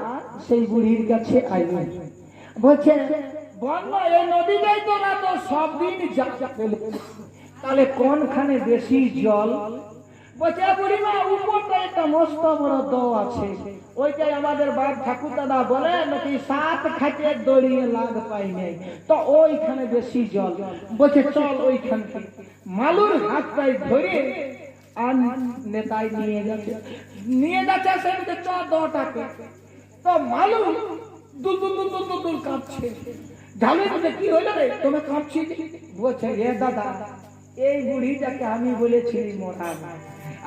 সেই বুড়ির কাছে আইল। বলছে বন্য এই নদীটাই তো না তো সব দিন তাহলে কোনখানে বেশি জল? বলছে বুড়িমা উপরটা একটা মস্ত বড় দো আছে, ওইটাই আমাদের বাপ ঠাকুর দাদা বলে নাকি 7 খাটে দড়িয়ে লাগ পাই নাই, তো ওইখানে বেশি জল। বলছে চল ওইখান থেকে। মালুর হাত পায়ে ধরে আর নেতাই নিয়ে যাচ্ছে, নিয়ে যাচ্ছে সেদিকে চ দটাকে। তো মালু দুল দুল দুল দুল দুল কাঁপছে। ঢালু বলছে কি হলো রে তুমি কাঁপছি? বলছে রে দাদা এই বুড়িটাকে আমি বলেছি মোরা,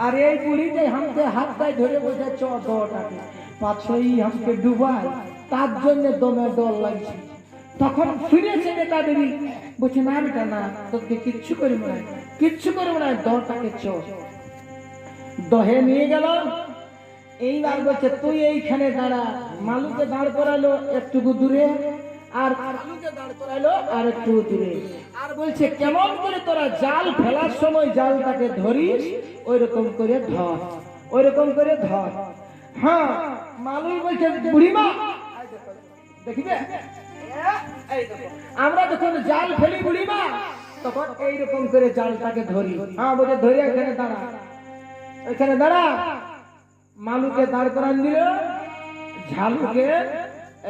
আর এই বুড়িটা আমাকে হাত পায়ে ধরে বলছে চ দটাকে পাছই আমাকে ডুবায়, তার জন্য দমে ডর লাগছে। তখন ফিরেছে নেতা দেবী বলছে না বেটা না তোকে কিচ্ছু করি মনে হয়, কিচ্ছু করে মনে হয় দটাকে চ। দহে নিয়ে গেল। এইবার বলছে তুই এইখানে দাঁড়া। মালুকে দাঁড় করালো একটুকু দূরে, আর মালুকে দাঁড় করালো আর একটু দূরে। আর বলছে কেমন করে তোরা জাল ফেলার সময় জালটাকে ধরিস ওই রকম করে ধর, ওই রকম করে ধর। হ্যাঁ মালু বলছে বুড়িমা দেখিবে আমরা যখন জাল ফেলি বুড়িমা তখন এইরকম করে জালটাকে ধরি। হ্যাঁ বলছে ধরে এখানে দাঁড়া, এখানে দাঁড়া। মালুকে দাঁড় করান দিল, ঝালুকে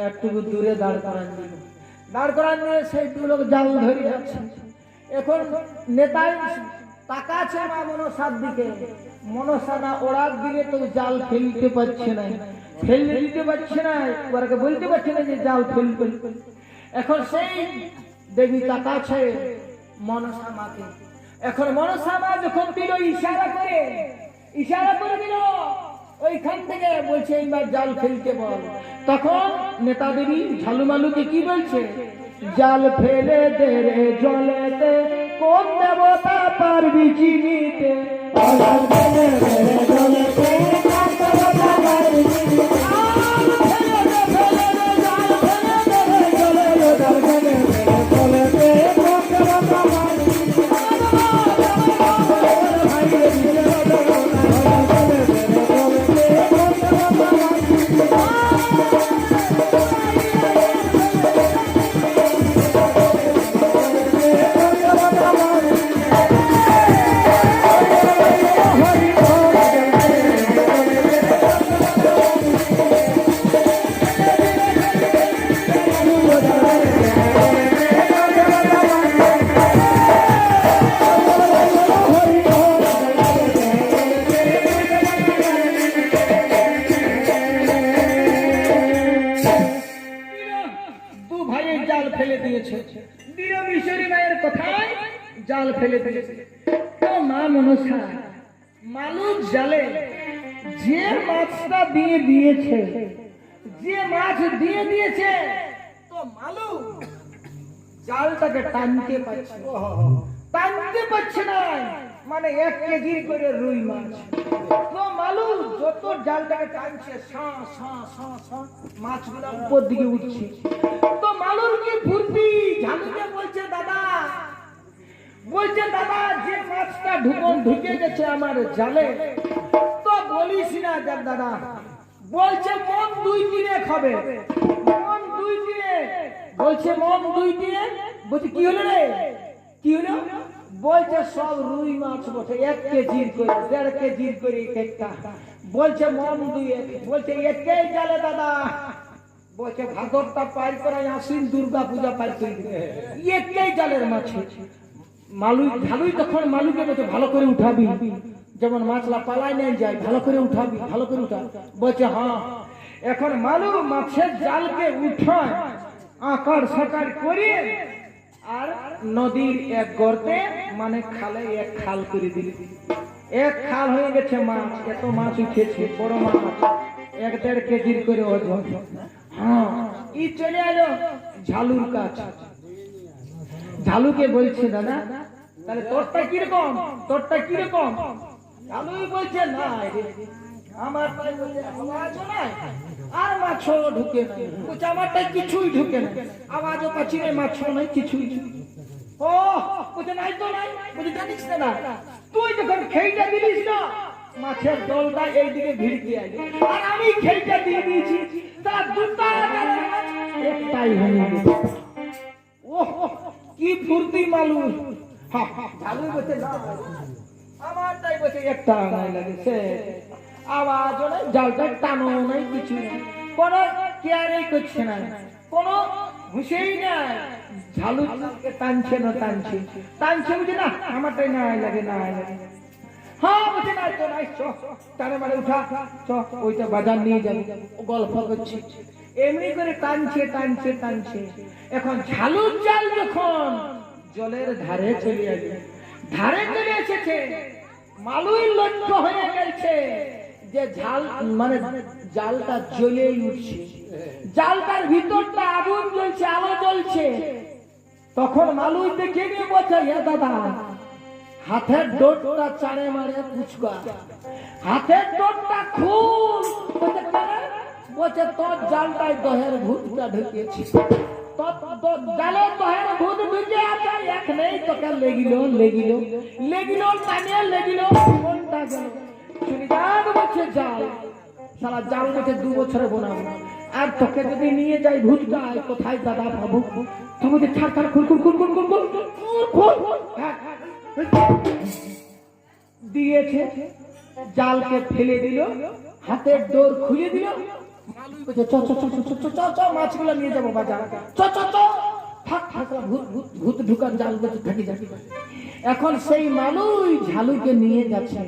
একটু দূরে দাঁড় করান দিল। দাঁড় করান দিয়ে সেই দু লোক জাল ধরে যাচ্ছে। এখন নেতাই তাকাচ্ছে মা মনসার দিকে, মনসা না ওড়ার দিলে তো জাল ফেলতে পারছে না, ফেলতে দিতে পারছে না, ওরাকে বলতে পারছে না যে জাল ফেলতে। এখন সেই দেবী তাকাচ্ছে মনসা মাকে। এখন মনসা মা যখন দিল ইশারা করে, ইশারা করে দিল ওইখান থেকে বলছে এইবার জাল ফেলতে বল। তখন নেতা দেবী ঝালুমালুকে কি বলছে? জাল ফেলে দে রে জলেতে, কোন দেবতা পারবি চিনিতে। জাল ফেলে দে রে জলেতে, কোন দেবতা পারবি চিনিতে। জাল ফেলে দে, ফেলে দে, জাল ফেলে দে রে জলেতে, জাল ফেলে দে রে জলেতে, কোন দেবতা পারবি চিনিতে। জাল ফেলে দিয়েছে। তো মা মনসা মালুর জালে যে মাছটা দিয়ে দিয়েছে, যে মাছ দিয়ে দিয়েছে, তো মালু জালটাকে টানতে পারছে, টানতে পারছে না। মানে 1 কেজি করে রুই মাছ। তো মালু যত জালটাকে টানছে মাছগুলো উপর দিকে উঠছে। তো মালুর কি ফুর্তি, ঝালুকে বলছে দাদা, বলছে দাদা যে মাছটা ঢুকে গেছে আমার জালে, তো বলিস না দাদা। বলছে মন 2 দিনে খাবে, মন 2 দিনে। বলছে মন 2 দিনে। বলছে কি হলো রে, কি হলো? বলছে সব রুই মাছ বসে 1 কেজির করে, 1.5 কেজির করে একটা। বলছে মন 2। বলছে একেই জালে দাদা। বলছে ভাদরটা পার করে আশ্বিন দুর্গা পূজা পার করে একেই জালের মাছ। ঝালুই তখন মালুকে বলছে ভালো করে উঠাবি, যেমন মাছলা পালায় নিয়ে যায়, ভালো করে উঠাবি, ভালো করে উঠা। বলছে হ্যাঁ। এখন মালু মাছের জালকে উঠায় আকার সাকার করে আর নদীর এক গর্তে মানে খালে এক খাল করে দিল। এক খাল হয়ে গেছে মাছ, এত মাছ উঠেছে, বড় মাছ 1-1.5 কেজির করে ওজন। হ্যাঁ, ই চলে এলো ঝালুর কাছে। ঝালুকে বলছে দাদা তাহলে তোরটা কিরকম, তোরটা কিরকম? ঝালুই বলছে না আমার আওয়াজও নাই আর মাছও ঢুকে নাই। বলছে আমারটা কিছুই ঢুকে নাই, আওয়াজও পাচ্ছি না, মাছও নাই, কিছুই। ও বলছে নাই তো নাই। বলছে জানিস না তুই যখন খেইটা দিলিস না মাছের দলটা এইদিকে ভিড়কে আইলো, আর আমি খেইটা দিয়ে দিয়েছি তার দুটা একটাই হয়ে গেছে। ও কি ফুর্তি মালু। ঝালু বলছে না আমারটাই বলছে একটা নাই লাগেছে, আওয়াজও নাই, জালটা টানো নাই, কিছু নাই, কোনো কেয়ারই করছে না, কোনো হুঁশেই নাই। ঝালু টানছে না টানছে টানছে, বুঝে না আমারটাই নাই লাগে, নাই লাগে। হ্যাঁ বলছে নাই তো নাই, টানে মারে উঠা চ ওইটা বাজার নিয়ে যাবে। গল্প করছে এমনি করে টানছে টানছে টানছে। এখন ঝালুর জাল যখন জলের ধারে চলে আসে, ধারে চলে এসেছে, মালুই লক্ষ্য হয়ে গেছে যে ঝাল মানে জালটা জ্বলে উঠছে, জালটার ভিতরটা আগুন জ্বলছে, আলো জ্বলছে। তখন মালুই দেখে নিয়ে বলছে হে দাদা হাতের ডোরটা চাড়ে মারে পুচকা, হাতের ডোরটা খুল। বলছে তোর জালটায় দহের ভূতটা ঢুকিয়েছি, জালের দহের ভূত ঢুকে আছে, এক নেই তোকে লেগিল লেগিল লেগিল টানিয়ে লেগিল কোনটা গেল চুরিদার। বলছে জাল সারা জাল বলছে 2 বছরে বোনাবো, আর তোকে যদি নিয়ে যাই ভূতটা কোথায় দাদা পাবো? তুই বলছে ছাড় ছাড় খুল খুল খুল খুল খুল খুল খুল দিয়েছে, জালকে ফেলে দিল, হাতের ডোর খুলে দিল। মাছগুলো নিয়ে যাবো বাজার, ভূত ঢুকান জাল বলছে থাকি যাবি। এখন সেই মালুই ঝালুকে নিয়ে যাচ্ছে,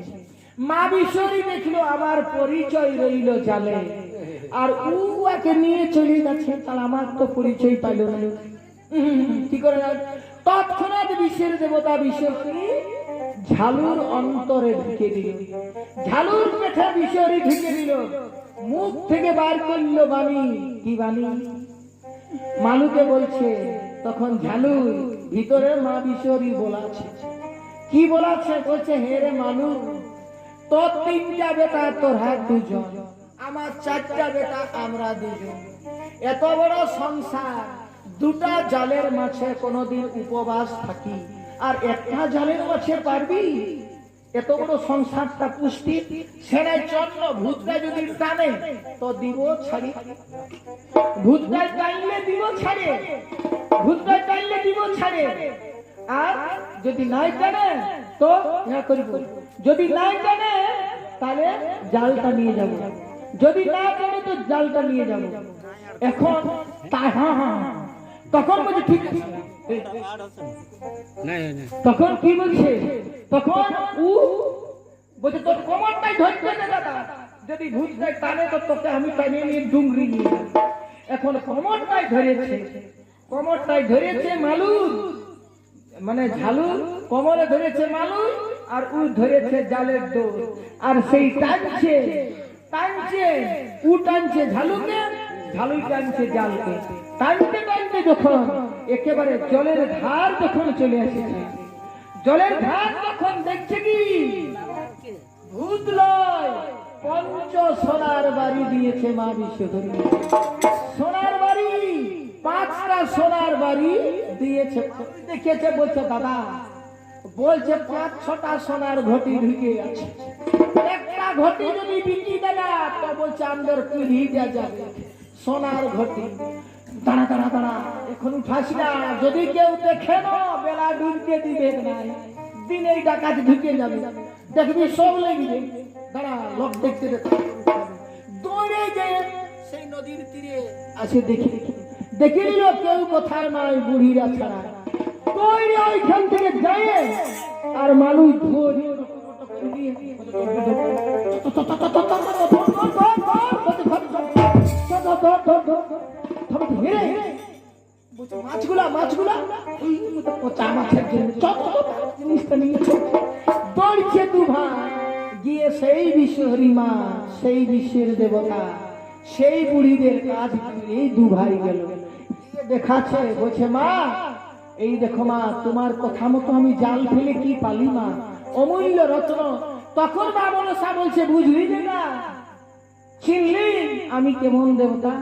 মা বিশ্বরী দেখলো আবার পরিচয় রইল জালে, আর উকে নিয়ে চলে যাচ্ছে। তাহলে আমার তো পরিচয় পাইল না, কি করে? তৎক্ষণাৎ বিশ্বের দেবতা বিশ্বরী ঝালুর অন্তরে ঢুকে দিল, ঝালুর পেটে বিশ্বরী ঢুকে দিল, মুখ থেকে বার করলো বাণী। কি বাণী? মালুকে বলছে। তখন ঝালু ভিতরে মা বিশ্বরী বলাছে, কি বলাছে? বলছে হে রে মালু, তোর 3টা বেটা, তোর হাত 2জন, আমার 4টা বেটা, আমরা 2জন। এত বড় সংসার, 2টা জালের মাছে কোনদিন উপবাস থাকি, আর একটা জালের মাছে পারবি? এত বড় সংসারটা পুষ্টি সেনাই চন্দ্র। ভূতটা যদি টানে তো দিব ছাড়ি, ভূতটা টানলে দিব ছাড়ে, ভূতটা টানলে দিব ছাড়ে, আর যদি নাই টানে তো ইয়া করিব, যদি নাই টানে তাহলে জালটা নিয়ে যাব, যদি না টানে তো জালটা নিয়ে যাব। এখন তাই হ্যাঁ হ্যাঁ তখন বলছে ঠিক আছে। তখন কি বলছে? তখন ও বলছে তোর কোমরটাই ধরছে না দাদা, যদি ভূতটাই টানে তো তোকে আমি টানিয়ে নিয়ে ডুংরি নিয়ে। এখন কোমরটাই ধরেছে, কোমরটাই ধরেছে মালু, মানে ঝালু কোমরে ধরেছে মালু, আর ও ধরেছে জালের ডোর, আর সেই টানছে টানছে, ও টানছে ঝালুকে, ঝালুই টানছে জালকে। টানতে টানতে যখন একেবারে জলের ধার যখন চলে এসেছে, জলের ধার যখন দেখছে কি ভূত লয়, 5 সোনার বাড়ি দিয়েছে মা বিশ্বধরী। সোনার বাড়ি, 5টা সোনার বাড়ি দিয়েছে। দেখেছে, বলছে দাদা, বলছে 5-6টা সোনার ঘটি ঢুকে আছে, একটা ঘটি যদি বিক্রি দেনা তো বলছে আমাদের পিড়িটা যাবে। সোনার ঘটি, দাঁড়া দাঁড়া দাঁড়া, এখন উঠাস না, যদি কেউ দেখে না বেলা ডুবতে দিবে না, দিনেই ডাকাত ঢুকে যাবে, দেখবি সব লেগে। দাঁড়া, লোক দেখতে দেখতে দৌড়ে যে সেই নদীর তীরে আসে, দেখে দেখে নিল কেউ কোথায় নয়, বুড়িরা ছাড়া। দৌড়ে ওইখান থেকে যায় আর মালুই ধরে মাছগুলা পচা মাছের জিনিসটা নিয়ে দৌড়ছে দু ভাই গিয়ে সেই বিশ্বহরি মা, সেই বিশ্বের দেবতা, সেই বুড়িদের কাজ এই দু ভাই গেল দেখাচ্ছে। বলছে মা এই দেখো মা, তোমার কথা মতো আমি জাল ফেলে কি পালি মা, অমূল্য রত্ন। তখন মা মনসা বলছে বুঝলি না, চিনলি আমি কেমন দেবতা,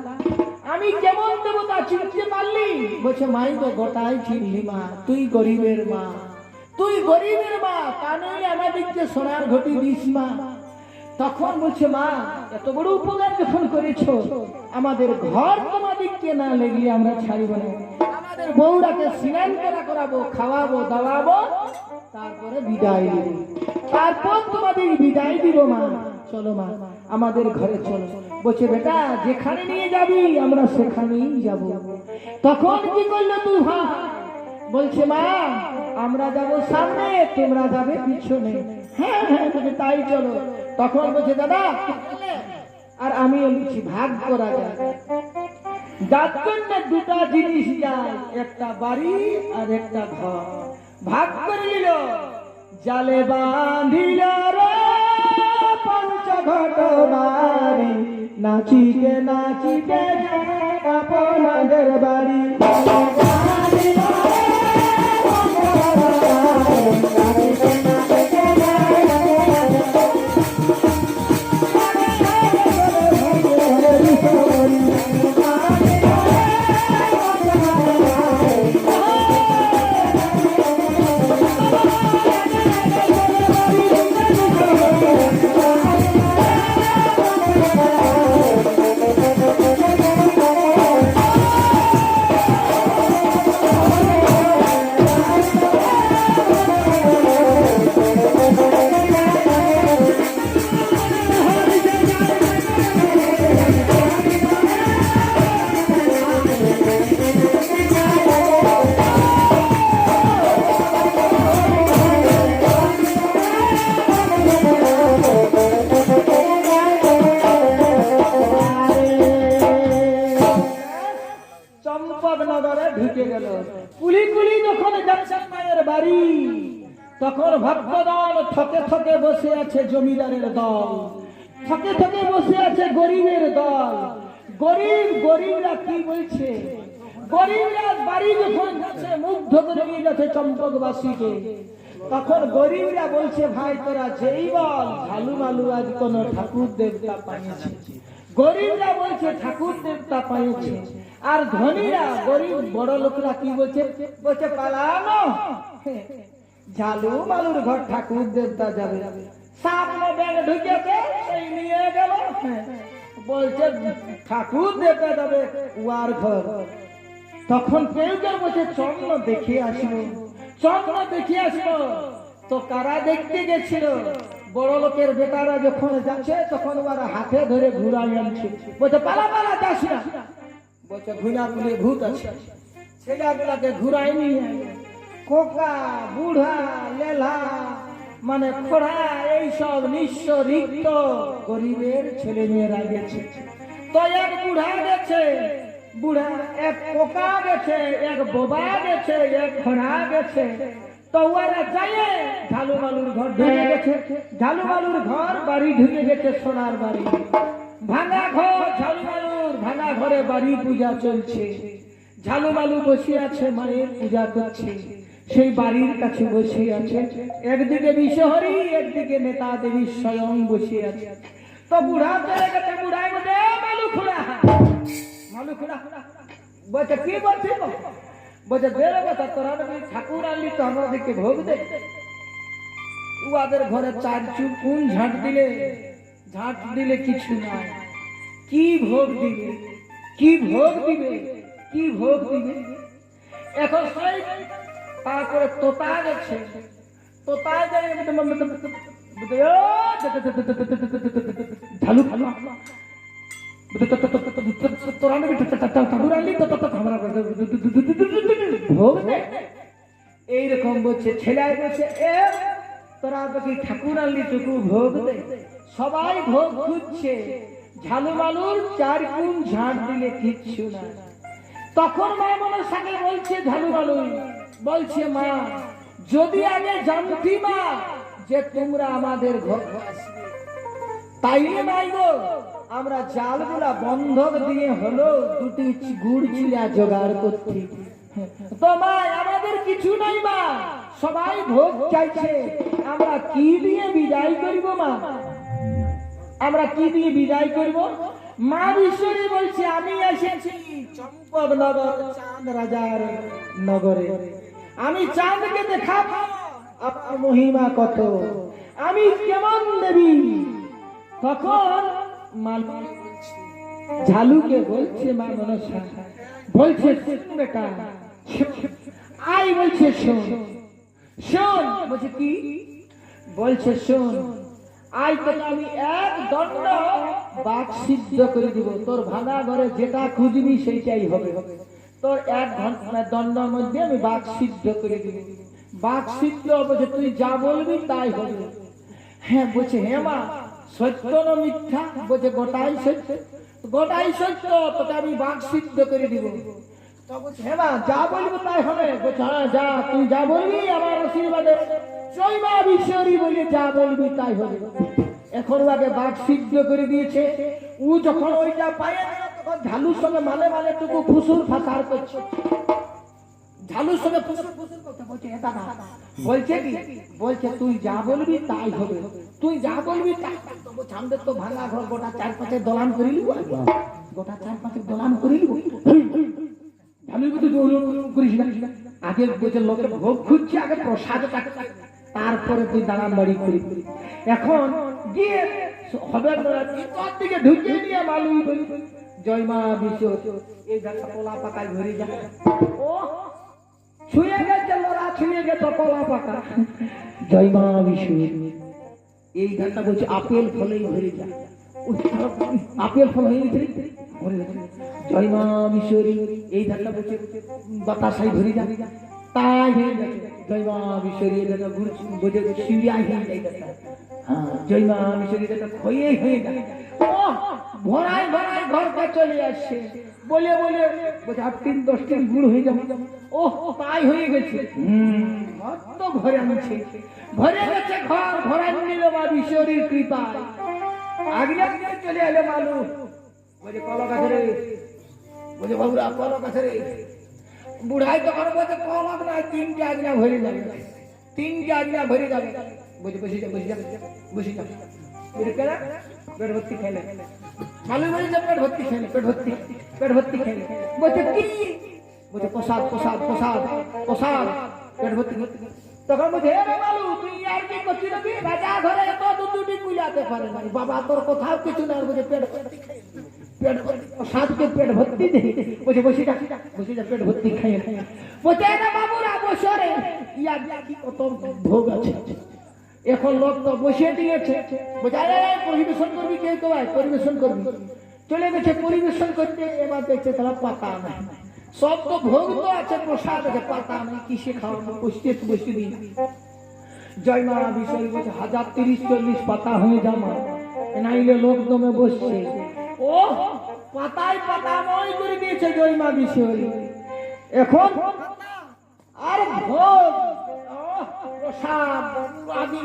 আমি কেমন দেবতা চিনতে পারলি? বলছে মাই তো গোটাই চিনলি মা, তুই গরিবের মা, তুই গরিবের মা, তা নইলে আমাদেরকে সোনার ঘটি দিস মা। তখন বলছে মা এত বড় উপকার যখন করেছো, আমাদের ঘর তোমাদেরকে না লেগলে আমরা ছাড়িব না, আমাদের বউরাকে স্নান করাবো, খাওয়াবো দাওয়াবো, তারপরে বিদায় দিব, তারপর তোমাদের বিদায় দিব মা, চলো মা আমাদের ঘরে চলো। বলছে বেটা যেখানে নিয়ে যাবি আমরা সেখানেই যাব। তখন কি করলো তুই ভাই? বলছে মা আমরা যাব সামনে, তোমরা যাবে পিছনে। হ্যাঁ হ্যাঁ তাই চলো। তখন বলছে দাদা আর আমি বলছি ভাগ করা যায়, যার জন্য দুটা জিনিস যায়, একটা বাড়ি আর একটা ঘর। ভাগ করে নিল, জালে বাঁধিল রে পঞ্চঘট বাড়ি, নাচিতে নাচিতে আপনাদের বাড়ি। তখন ভক্তদল থকে থকে বসে আছে, জমিদারের দল থকে থকে বসে আছে, গরিবের দল। গরিবরা কি বলছে? গরিবরা বাড়ি যখন যাচ্ছে মুগ্ধ করে নিয়ে যাচ্ছে চম্পকবাসীকে, তখন গরিবরা বলছে ভাই তোরা যেই বল, ঝালু মালু আজ কোন ঠাকুর দেবতা পাইছে। গরিবরা বলছে ঠাকুর দেবতা পাইছে, আর ধনীরা গরিব বড় লোকরা কি বলছে? বলছে পালানো, ঝালু মালুর ঘর ঠাকুর দেবতা যাবে। সামনে ব্যাগ ঢুকেছে সেই নিয়ে গেল, বলছে ঠাকুর দেবতা যাবে উয়ার ঘর। তখন কেউ কেউ বলছে চন্ন দেখে আসবো, চন্ন দেখে আসবো। তো কারা দেখতে গেছিল? বড় লোকের বেটারা যখন যাচ্ছে তখন ওরা হাতে ধরে ঘুরাই আনছে, বলছে পালা পালা যাস না, বলছে ঘুরা গুলি ভূত আছে। ছেলেগুলাকে ঘুরাই নিয়ে কোকা বুড়া লেলা মানে খোড়া এইসব নিঃস্ব রিক্ত গরিবের ছেলে মেয়েরা গেছে। তো এক বুড়া গেছে, বুড়া এক কোকা গেছে, এক বোবা গেছে, এক খোড়া গেছে। তো ওরা যায় ঝালু মালুর ঘর ঢুকে গেছে, ঝালু মালুর ঘর বাড়ি ঢুকে গেছে, সোনার বাড়ি ভাঙা ঘর। ঝালু মালুর ভাঙা ঘরে বাড়ি পূজা চলছে, ঝালু মালু বসে আছে মায়ের পূজা করছে, সেই বাড়ির কাছে বসে আছে। একদিকে বিশ্বহরি, একদিকে নেতা দেবী স্বয়ং বসে আছে। তো বুড়া চলে গেছে, বুড়াই বলছে মালু খোলা, মালু খোলা। বলছে কি বলছে? বলছে বেরো কথা, তোরা ঠাকুর আনলি তো আমাদেরকে ভোগ দে। উহাদের ঘরে চার চুপ কোন ঝাঁট দিলে কিছু নাই, কি ভোগ দিবে, কি ভোগ দিবে, কি ভোগ দিবে। এখন সেই তারপরে তোতা গেছে, তোতা যাই ঝালু ঝালু তোরা ঠাকুর আনলি তো ভোগ দে। এইরকম বলছে ছেলে বলছে এ তোরা কি ঠাকুর আনলি টুকু ভোগ দে। সবাই ভোগ খুঁজছে, ঝালুমালুর 4 গুণ ঝাড় দিলে কিচ্ছু না। তখন মা মনসাকে বলছে ঝালুমালু, বলছে মা যদি আগে জানতি মা যে তোমরা আমাদের ঘরে আসবে, তাইলে নাই গো আমরা জালগুলা বন্ধক দিয়ে হলো 2টি গুড় চিড়া জোগাড় করছি। তো মা আমাদের কিছু নাই মা, সবাই ভোগ চাইছে, আমরা কি দিয়ে বিদায় করব মা, আমরা কি দিয়ে বিদায় করব? মা বিশ্বরী বলছে আমি এসেছি চম্পক নগর চাঁদ রাজার নগরে, আমি চাঁদকে দেখাবো আপনার মহিমা কত, আমি কেমন দেবী। তখন ঝালুকে বলছে মা মনসা বলছে বেটা আই, বলছে শোন শোন, বলছে কি? বলছে শোন আই তোকে আমি 1 দণ্ড বাক সিদ্ধ করে দিব, তোর ভাঙা ঘরে যেটা খুঁজবি সেইটাই হবে, তোর 1 দণ্ডের মধ্যে আমি বাক সিদ্ধ করে দিব। বাক সিদ্ধ বলছে তুই যা বলবি তাই হবে। হ্যাঁ বলছে হ্যাঁ মা সত্য না মিথ্যা? বলছে গোটাই সত্য, গোটাই সত্য, তোকে আমি বাক সিদ্ধ করে দিব। তো বলছে হ্যাঁ মা যা বলবি তাই হবে। বলছে হ্যাঁ যা, তুই যা বলবি আমার আশীর্বাদে জয় মা বিশ্বরী বলে যা বলবি তাই হবে। এখন আগে বাক সিদ্ধ করে দিয়েছে। ও যখন ওইটা পায় তখন ঝালুর সঙ্গে মালে মালে টুকু ফুসুর ফাসার করছে, ঝালুর সঙ্গে ফুসুর ফুসুর করতে বলছে এটা না, বলছে কি? বলছে তুই যা বলবি তাই হবে, তুই যা বলবি তাই। আমাদের তো ভাঙা ঘর, গোটা 4-5 দলান করে নিব, গোটা 4-5 দলান করে নিব। আমি কিন্তু করিস না, আগে বলছে লোকের ভোগ খুঁজছে, আগে প্রসাদ তারপরে তুই দালান বাড়ি করি। এখন গিয়ে হবে তোর দিকে ঢুকিয়ে নিয়ে মালু জয় মা বিশ্ব এই ধানটা কলা পাকায় ঘুরে যায়। ও ছুঁয়ে গেছে, লোরা ছুঁয়ে গেছে কলা পাকা। জয় মা বিশ্ব এই ধানটা বলছে আপেল ফলেই ভরে যায়, আপেল ফল হয়ে গেছে ভরে গেছে। জয় মা বিশ্বরী এই ধানটা বলছে বাতাসাই ভরে যায়, তাই হয়ে গেছে। জয় মা বিশ্বরী এটা বোঝে শিউরিয়াই হয়ে যায়। হ্যাঁ জয় মা বিশ্বরী এটা খয়ে হয়ে যায়। ও ভরায় ভরায় ঘরটা চলে আসছে, বলে বলে বলছে 8-10 গুড় হয়ে যাবে। ও তাই হয়ে গেছে। ঘর তো ভরে আনছে, ভরে গেছে ঘর, ভরাই নিল মা বিশ্বরীর কৃপায়। আগে আগে চলে এলো মালু, বলে কলা গাছে রে, বলে বাবুরা কলা গাছে রে। বুড়াই তখন বলছে কলক না 3টে আজনা ভরে যাবে, 3টে আজনা ভরে যাবে। বলছে বসে যা বসে যা বসে যা, পেট ভর্তি খেলে। মালু বলছে পেট ভর্তি খেলে, পেট ভর্তি খেলে। বলছে কি? বলছে প্রসাদ প্রসাদ প্রসাদ প্রসাদ, পেট ভর্তি। তখন বলছে হে রে মালু তুই আর কি করছিস নাকি? রাজা ঘরে এত দুটি কুলাতে পারে না বাবা, তোর কোথাও কিছু না। বলছে পেট ভর্তি খাই, পেট ভর্তি প্রসাদকে পেট ভর্তি দে। বলছে বসে যা বসে যা, পেট ভর্তি খাই। বলছে না বাবুরা বসরে ইয়া কি কত ভোগ আছে, এখন লোক তো বসিয়ে দিয়েছে। বলছে আরে পরিবেশন করবি, কে তো ভাই পরিবেশন করবি। চলে গেছে পরিবেশন করতে, এবার দেখছে তারা পাতা নাই, সব তো ভোগ তো আছে, প্রসাদ আছে, পাতা নেই, কিসে খাওয়ানো? বসতে বসে দিন। জয় মা বিশ্বরী বলছে 1030-40 পাতা হয়ে জামা, নাইলে লোক দমে বসছে। ও পাতায় পাতা নয় করে দিয়েছে জয় মা বিশ্বরী। এখন আর ভোগ প্রসাদ আদি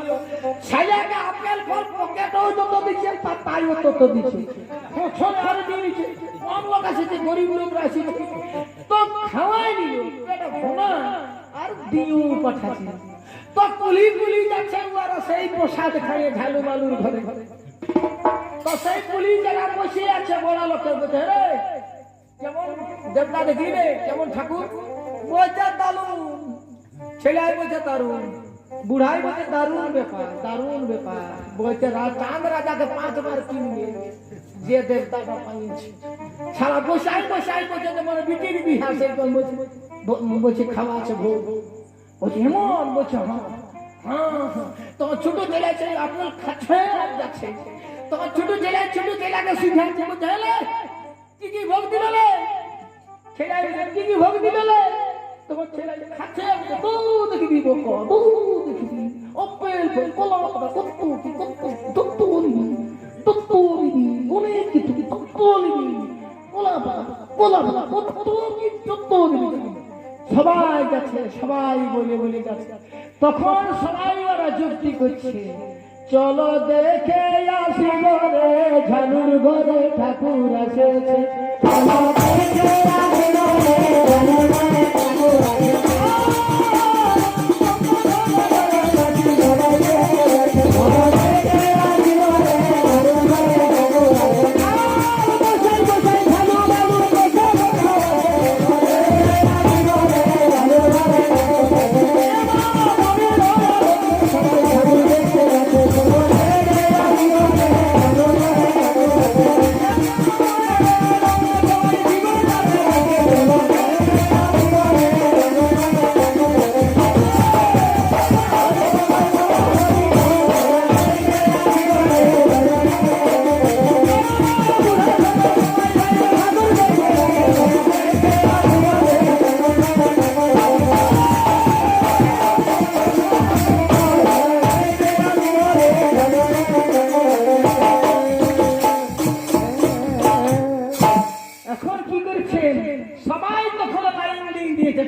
ছেলেকে আপেল ফল পকেটও যত দিচ্ছে, পাতায়ও তত দিচ্ছে, ফসল আর দিয়েছে। কম লোক আসেছে, গরিব লোকরা আসেছে, তো খাওয়াই নিল পেট ভোনা আর দিও পাঠাচ্ছে। তো কুলি কুলি যাচ্ছে ওরা সেই প্রসাদ খাইয়ে ঝালু মালুর ঘরে ঘরে। তো সেই কুলি যারা বসে আছে বড় লোকের বলছে রে কেমন দেবতা দেখি রে, কেমন ঠাকুর? বলছে দারুন। ছেলে বলছে দারুন, বুড়াই বলছে দারুন ব্যাপার, দারুন ব্যাপার। বলছে চাঁদ রাজাকে 5 বার কিনবে যে দেবতাটা পাইছে। সারা বসাই বসাই বলছে যে মানে বিটির বিহা, সেরকম বলছে খাওয়া আছে ভোগ। বলছে এমন? বলছে হ্যাঁ হ্যাঁ। তোমার ছোট জেলায় ছেলে আপনার খাচ্ছে যাচ্ছে, তোমার ছোট জেলায় ছোট জেলাকে শিখাচ্ছে। বলছে কি কি ভোগ দিল ছেলে, কি কি ভোগ দিল? তোমার ছেলে খাচ্ছে কত দেখবি কত দেখবি অপেল কলা পাতা কত কি কত তত্ত্ব নিবি অনেক কিছু কি তত্ত্ব নিবি কলা পাতা কত কি তত্ত্ব নিবি। সবাই গেছে, সবাই বলে বলে গেছে। তখন সবাই ওরা যুক্তি করছে, চলো দেখে আসি ঘরে ঝালুর ঘরে ঠাকুর এসেছে, চলো দেখে আসি ঘরে ঝালুর ঘরে ঠাকুর এসেছে।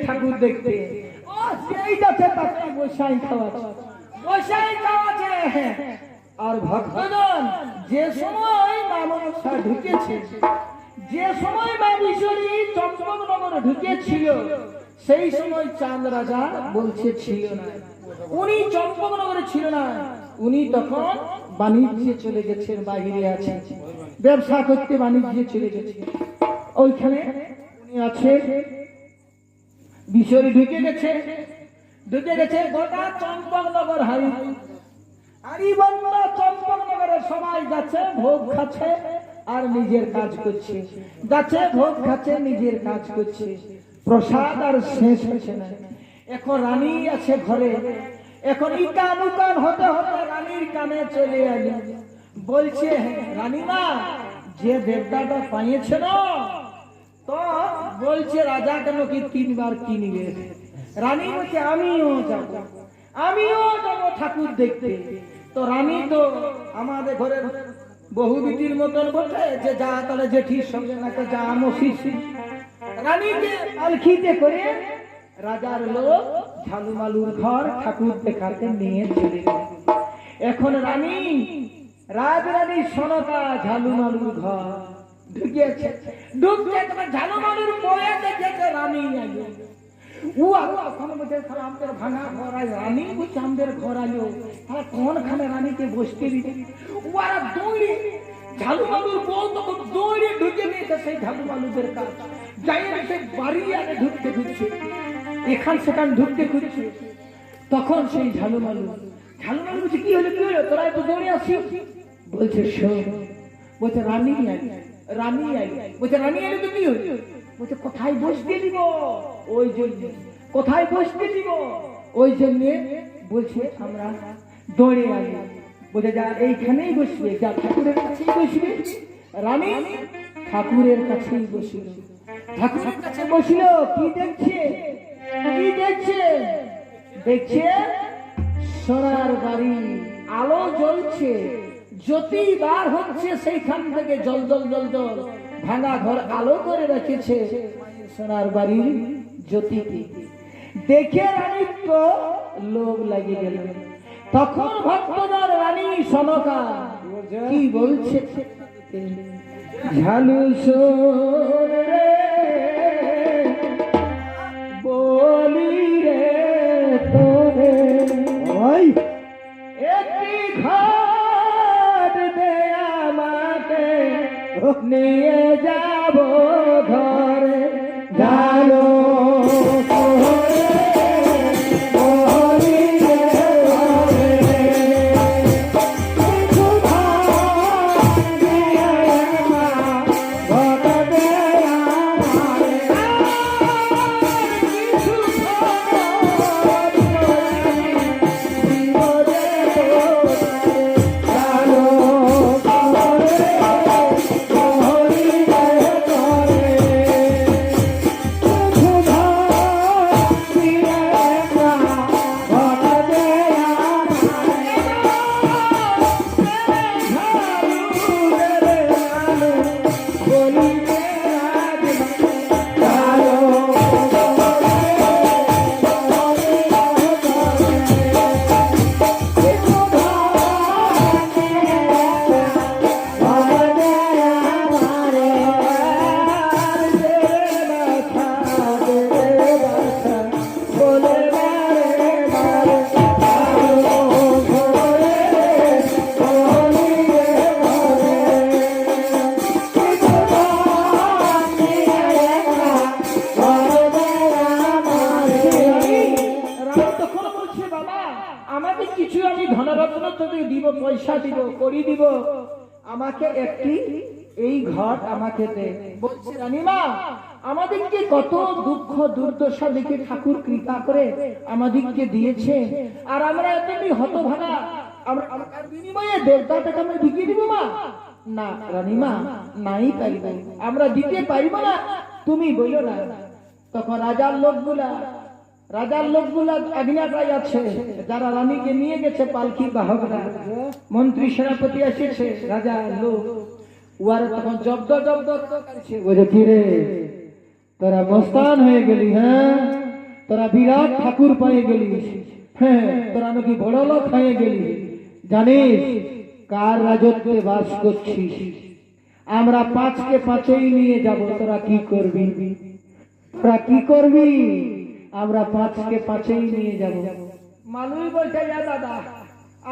ঠাকুর দেখতে ও সেই যাচ্ছে তাকে বসাই খাওয়াচ্ছে। আর ভক্তজন যে সময় মামনসা ঢুকেছে, যে সময় মা বিশ্বরী চম্পকনগর ঢুকেছিল, সেই সময় চাঁদ রাজা বলছে ছিল না, উনি চম্পকনগরে ছিল না, উনি তখন বাণিজ্যে চলে গেছেন, বাহিরে আছে, ব্যবসা করতে বাণিজ্যে চলে গেছে। ওইখানে উনি আছে, বিশ্বরী ঢুকে গেছে গোটা চম্পকনগর হারিবন্ধ চম্পকনগরে সবাই যাচ্ছে, ভোগ খাচ্ছে আর নিজের কাজ করছে, যাচ্ছে ভোগ খাচ্ছে নিজের কাজ করছে, প্রসাদ আর শেষ হচ্ছে না। এখন রানী আছে ঘরে, এখন ইকান উকান হতে হতে রানীর কানে চলে এল, বলছে রানীমা যে দেবতাটা পাইয়েছে না, তো বলছে রাজা কেন কি 3 বার কি নিবে। রানী বলছে আমিও যাব ঠাকুর দেখতে। তো রানী তো আমাদের ঘরের বহু বিটির মতন বটে, যে যা তাহলে জেঠির সঙ্গে না যা মসির। রানীকে পালকিতে করে রাজার লোক ঝালুমালুর ঘর ঠাকুর দেখাতে নিয়ে চলে গেল। এখন রাজরানী সনকা ঝালুমালুর ঘর ঢুকিয়েছে, তোমার ঝালুমালুর বয়ে দেখেছে রানী আলো। আমাদের ভাঙা ঘর আলো, রানী বলছে আমাদের ঘর আলো, তাহলে কোনখানে রানীকে বসতে দিতে। ওরা দৌড়ে ঝালুমালুর বউ তখন দৌড়ে ঢুকে দিয়েছে সেই ঝালুমালুদের কাজ, যাই সে বাড়ি আগে ঢুকতে এখান সেখান ঢুকতে খুঁজছে। তখন সেই ঝালুমালু বলছে কি হলো তোরা এত দৌড়ে আসি। বলছে শোন, বলছে রানী বলছে রানী এলে তো কি হলো, বলছে কোথায় বসতে দিব, ওই জন্য কোথায় বসতে দিব, ওই জন্য বলছে আমরা দৌড়ে আলি। বলছে যা এইখানেই বসবে, যা ঠাকুরের কাছেই বসবে। রানী ঠাকুরের কাছেই বসিল, ঠাকুরের কাছে বসিল। কি দেখছে সোনার বাড়ি, আলো জ্বলছে, জ্যোতি বার হচ্ছে সেইখান থেকে, জল ভাঙা ঘর আলো করে রেখেছে সোনার বাড়ির জ্যোতিকে দেখে রানীর তো লোভ লাগে গেল। তখন ভক্তদের রানী সনকা কি বলছে, ঝালু শোন রে বলি রে তোরে, ওই একটি ঘাট দে আমাকে নিয়ে যাব ঘরে, জানো আমাকে কিছু আমি ধনরত্ন তোকে দিব, পয়সা দিব, করি দিব, আমাকে একটি এই ঘর আমাকে দে। বলছে রানীমা, আমাদেরকে কত দুঃখ দুর্দশা দেখে ঠাকুর কৃপা করে আমাদেরকে দিয়েছে, আর আমরা এতই হতভাগা, আমরা বিনিময়ে দেবতাটাকে আমরা বিকিয়ে দিব মা? না রানীমা, নাই পারিব, আমরা দিতে পারিব না, তুমি বলো না। তখন রাজার লোকগুলা আজ্ঞাকারী আছে, যারা রানীকে নিয়ে গেছে পালকি বাহকরা, মন্ত্রী সেনাপতি এসেছে, রাজার লোক ওরা তখন জব্দ করছে। বলে কি রে, তোরা মস্তান হয়ে গেলি? হ্যাঁ, তোরা বিরাট ঠাকুর পেয়ে গেলি, হ্যাঁ, তোরা নাকি বড় লোক হয়ে গেলি। জানিস কার রাজত্বে বাস করছিস? আমরা 5কে 5ই নিয়ে যাব, তোরা কি করবি? তোরা কি করবি? আমরা 5কে 5ই নিয়ে যাব। মানুষ বলছে দাদা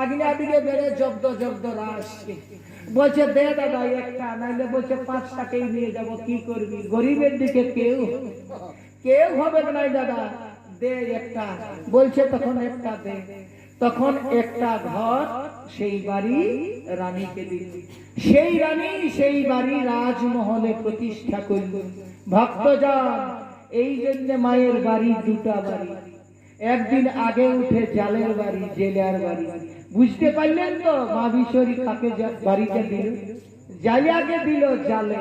আগ্নে দিকে বেড়ে জব্দ রাস, বলছে দে দাদা একটা, নাইলে বলছে 5টাকেই নিয়ে যাব, কি করবি? গরিবের দিকে কেউ হবে না দাদা, দে একটা। বলছে তখন একটা দে। তখন একটা ঘর সেই বাড়ি রানীকে দিল। সেই রানী সেই বাড়ি রাজমহলে প্রতিষ্ঠা করল। ভক্তজন, এই জন্য মায়ের বাড়ি দুটা বাড়ি, একদিন আগে উঠে জালের বাড়ি, জেলার বাড়ি। বুঝতে পারলেন তো মা বিশ্বরী কাকে বাড়িটা দিল? জালিয়াকে দিল জালে,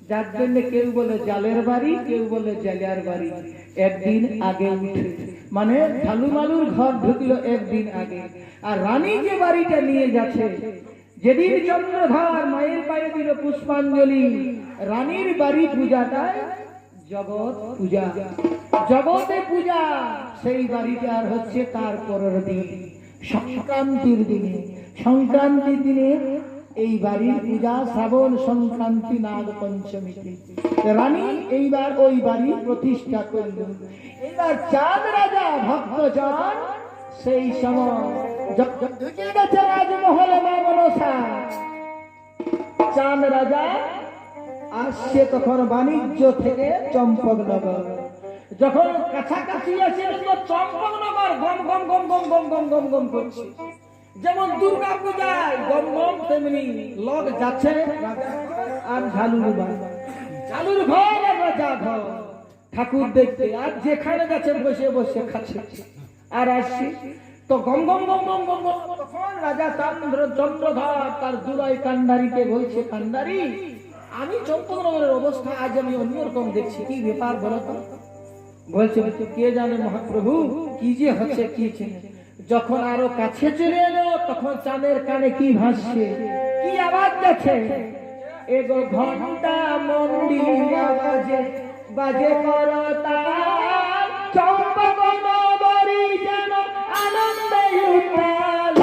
যার জন্য কেউ বলে জালের বাড়ি, কেউ বলে জেলার বাড়ি। একদিন আগে উঠে মানে ঝালুমালুর ঘর ঢুকলো একদিন আগে। আর রানী যে বাড়িটা নিয়ে যাচ্ছে, যেদিন চন্দ্রধার মায়ের পায়ে দিল পুষ্পাঞ্জলি, রানীর বাড়ি পূজাটা জগৎ পূজা, জগতে পূজা। সেই বাড়িটার হচ্ছে তার পরের দিন সংক্রান্তির দিনে এই বাড়ির পূজা, শ্রাবণ সংক্রান্তি নাগ পঞ্চমীতে রানী এইবার ওই বাড়ি প্রতিষ্ঠা করল। এইবার চাঁদ রাজা ভক্তজন সেই সময় ঢুকে গেছে রাজমহলে মা মনসা। চাঁদ রাজা আসছে তখন বাণিজ্য থেকে চম্পকনগর, যখন কাছাকাছি আসে চম্পকনগর গম গম গম গম গম গম গম গম করছে। যেমন দুর্গা পূজায় গম গম, তেমনি লোক যাচ্ছে আর ঝালুর ঘর আর রাজা ঘর ঠাকুর দেখতে, আর যেখানে যাচ্ছে বসে বসে খাচ্ছে আর আসছে। তো গম গম গম গম গম গম। তখন রাজা চন্দ্রধর তার দুলাই কান্ডারিকে বলছে, কান্ডারি, আমি চম্পকনগরের অবস্থা আজ আমি অন্যরকম দেখছি, কি ব্যাপার বলো তো? বলছে কে জানে মহাপ্রভু, কি যে হচ্ছে কি। যখন আরো কাছে চলে এলো তখন চাঁদের কানে কি ভাসছে, কি আওয়াজ যাচ্ছে? এগো ঘন্টা মন্দির আওয়াজে বাজে করতাল, চম্পকনগরী যেন আনন্দে উত্তাল।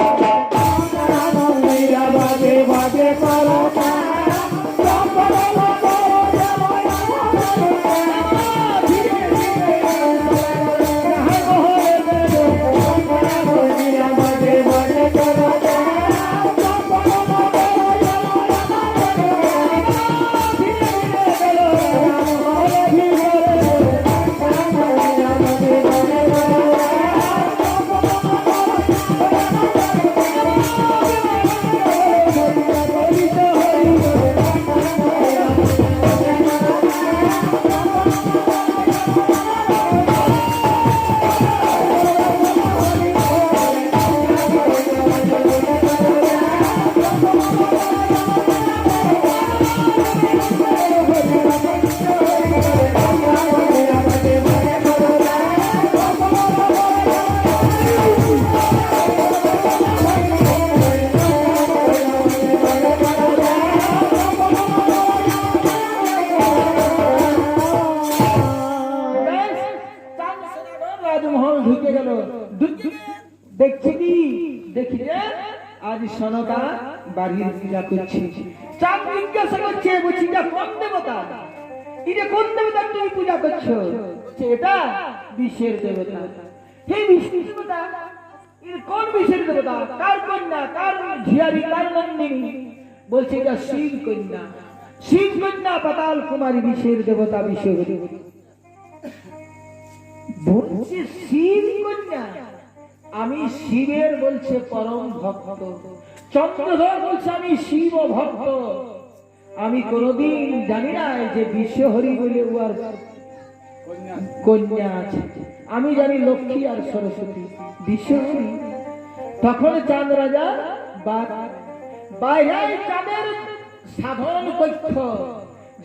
মন্দির আওয়াজে বাজে করতাল, আজ সনকা বাড়ির পূজা করছে। চাঁদ জিজ্ঞাসা করছে, বলছি এটা কোন দেবতা? এটা কোন দেবতা তুমি পূজা করছো? এটা বিশ্বের দেবতা। হে বিষ্ণু দেবতা, এর কোন বিশ্বের দেবতা? কার কন্যা, কার ঝিয়ারি, কার নন্দিনী? বলছে এটা শিব কন্যা, শিব কন্যা পাতাল কুমারী, বিশ্বের দেবতা বিশ্বহরি। বলছে শিব কন্যা, আমি শিবের বলছে পরম ভক্ত, চন্দ্রধর বলছে আমি শিব ভক্ত। আমি কোনদিন জানি না যে বিশ্বহরি বলে উয়ার কন্যা আছে, আমি জানি লক্ষ্মী আর সরস্বতী বিশ্বহরি। তখন চাঁদ রাজা বাইরে চাঁদের সাধন কক্ষ,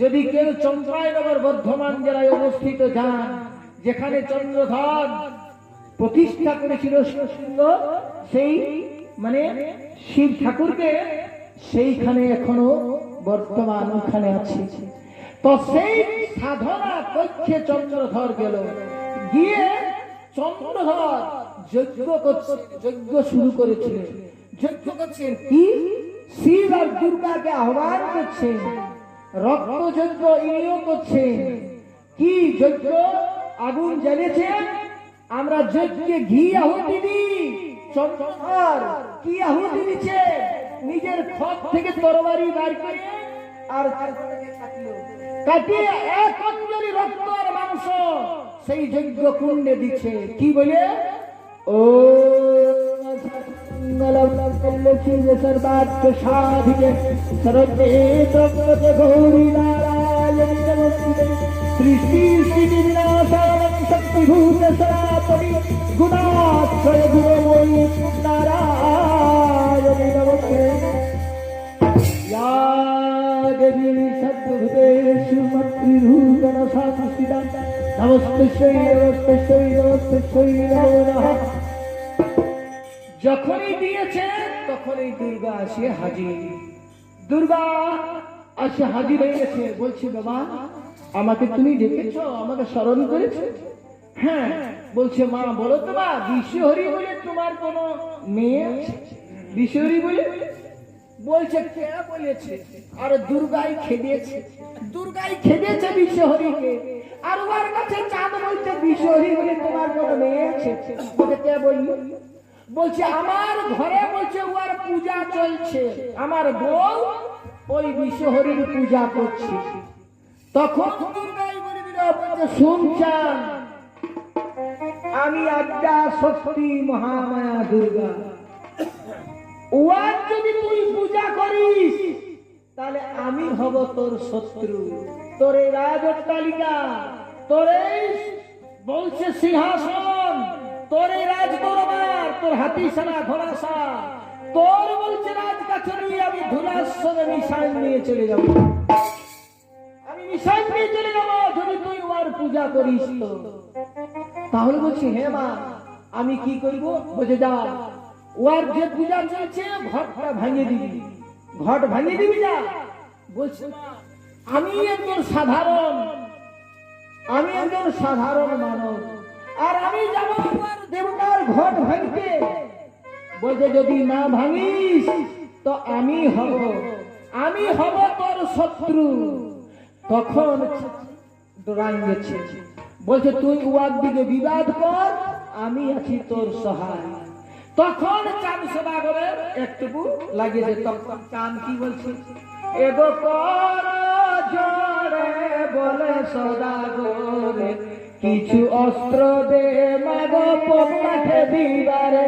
যদি কেউ চম্পাইনগর বর্ধমান জেলায় অবস্থিত যান, যেখানে চন্দ্রধর প্রতিষ্ঠা করেছিল সেই মানে শিব ঠাকুরকে, সেইখানে এখনো বর্তমান ওখানে আছে। তো সেই সাধনা কক্ষে চন্দ্রধর গেল, গিয়ে চন্দ্রধর যজ্ঞ শুরু করেছিলেন। যজ্ঞ করছেন কি? শিব আর দুর্গাকে আহ্বান করছেন, রক্ত যজ্ঞ ইনিও করছেন। কি যজ্ঞ? আগুন জ্বালিয়েছেন, আমরা যজ্ঞে ঘি আহুতি দিই। চন্দ্রধর কি আহুতি দিচ্ছে? নিজের খপ থেকে তরবারি বার করে আর কাটিয়ে এক অঞ্জলি রক্ত আর মাংস সেই যজ্ঞ কুণ্ডে দিচ্ছে। কি বলে? ও সর্বাত্ম সাধিকে সর্বে দ্রব্যতে গৌরী নারায়ণ নমস্তুতে। সৃষ্টি স্থিতি বিনাশানং শক্তিভূত সনাতনী গুণাশ্রয় গুণময়ী নারায়ণ নমস্তে। या देवी सद्भुतेषु मत्रिभूषण साक्षिता नमस्ते नमस्ते नमो नमः। যখনই দিয়েছেন তখনই দুর্গা আসে হাজির। দুর্গা আসে হাজির হয়ে গেছে, বলছে বাবা আমাকে তুমি ডেকেছো, আমাকে স্মরণ করেছো? হ্যাঁ। বলছে মা বলো তো মা, বিশ্বহরি বলে তোমার কোনো মেয়ে আছে? বিশ্বহরি বলে? বলছে কে বলেছে? আর দুর্গাই খেদিয়েছে, দুর্গাই খেদিয়েছে বিশ্বহরিকে। আর ওর কাছে চাঁদ বলছে বিশ্বহরি বলে তোমার কোনো মেয়ে আছে? বলছে কে বললো? বলছে আমার ঘরে বলছে ওর পূজা চলছে, আমার বউ ওই বিশ্বহরির পূজা করছে। তখন দুর্গাই বলে দিল, বলছে শুনছেন আমি আদ্যা শক্তি মহামায়া দুর্গা, ওয়ার যদি তুই পূজা করিস তাহলে আমি হব তোর শত্রু। তোর এই রাজঅট্টালিকা, তোর এই বলছে সিংহাসন, তোর এই রাজ দরবার, তোর হাতি সারা ঘোড়াসা, তোর বলছে রাজকাছারি আমি ধুলার সঙ্গে মিশাইল নিয়ে চলে যাব, আমি মিশাইল নিয়ে চলে যাব যদি তুই ওয়ার পূজা করিস। তো তাহলে বলছি হ্যাঁ মা আমি কি করব? বুঝে যা ওর যে পূজা চলছে ঘটটা ভাঙিয়ে দিবি, ঘট ভাঙিয়ে দিবি যা। বলছে আমি একজন সাধারণ মানব, আর আমি যাব আমার দেবতার ঘট ভাঙতে। বলছে যদি না ভাঙিস তো আমি হব তোর শত্রু। তখন ডরাই গেছে, বলছে তুই ওয়ার দিকে বিবাদ কর, আমি আছি তোর সহায়। তখন চাঁদ সদাগরের একটুকু লাগিয়েছে। তখন চাঁদ কি বলছে? এগো কর জড়ে বলে সদাগরে, কিছু অস্ত্র দে মাগ পতাকে দিবারে।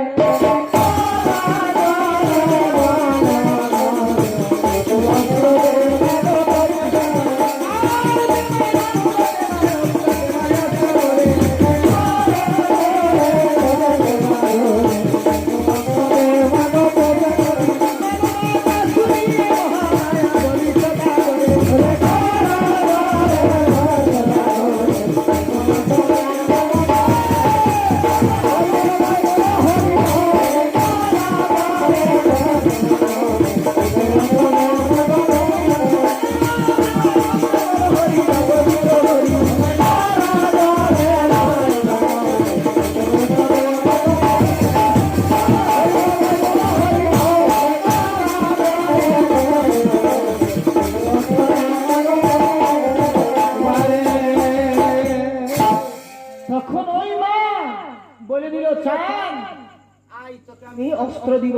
অস্ত্র দিব,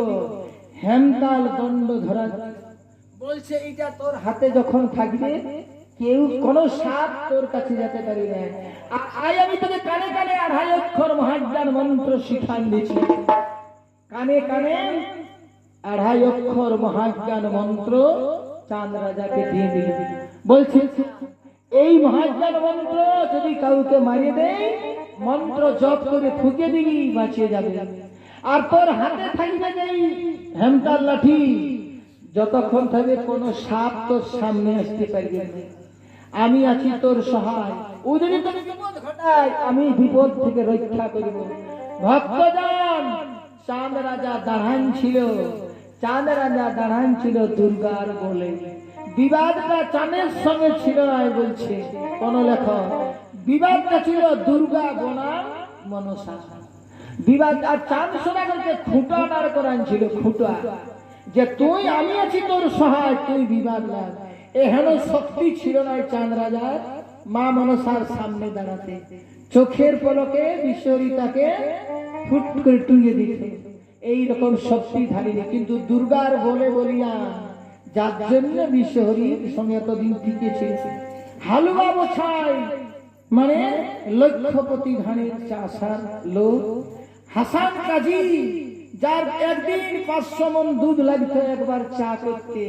হেমতাল দণ্ড ধরা। বলছে এটা তোর হাতে যখন থাকবে কেউ কোন সাপ তোর কাছে যেতে পারি না। আজ আমি তোকে কানে কানে 2.5 অক্ষর মহাজ্ঞান মন্ত্র শিখান দিচ্ছি। কানে কানে 2.5 অক্ষর মহাজ্ঞান মন্ত্র চাঁদ রাজাকে দিয়ে দিল। বলছি এই মহাজ্ঞান মন্ত্র যদি কাউকে মারিয়ে দেয়, মন্ত্র জপ করে ফুঁকে দিবি, বাঁচিয়ে যাবে। আর তোর হাতে থাকবে যেই হেমতার লাঠি, যতক্ষণ থাকবে কোনো সাপ তোর সামনে আসতে পারবে না। আমি আছি তোর সহায়, ও যদি তোর বিপদ ঘটায় আমি বিপদ থেকে রক্ষা করব। ভক্তজন, চাঁদ রাজা দাঁড়ান ছিল, চাঁদ রাজা দাঁড়ান ছিল দুর্গার বলে। বিবাদটা চাঁদের সঙ্গে ছিল না বলছে কোন লেখক, বিবাদটা ছিল দুর্গা বনাম মনসা। বিবাদ আর চাঁদ সোনা বলতে খুঁটা দাঁড় করান ছিল, খুঁটা, যে তুই আমি আছি তোর সহায়, তুই বিবাদ লাগ। এহেন শক্তি ছিল না চাঁদ রাজার মা মনসার সামনে দাঁড়াতে। চোখের পলকে বিশ্বরিতাকে ফুট করে টুইয়ে দিতে এইরকম শক্তি ধারিনি, কিন্তু দুর্গার বলে বলিয়া যার জন্য বিশ্বহরির সঙ্গে এতদিন টিকেছে। হালুয়া বছাই মানে লক্ষপতি ধানের চাষার লোক। হাসান কাজী, যার একদিন 500 মণ দুধ লাগতো একবার চা করতে,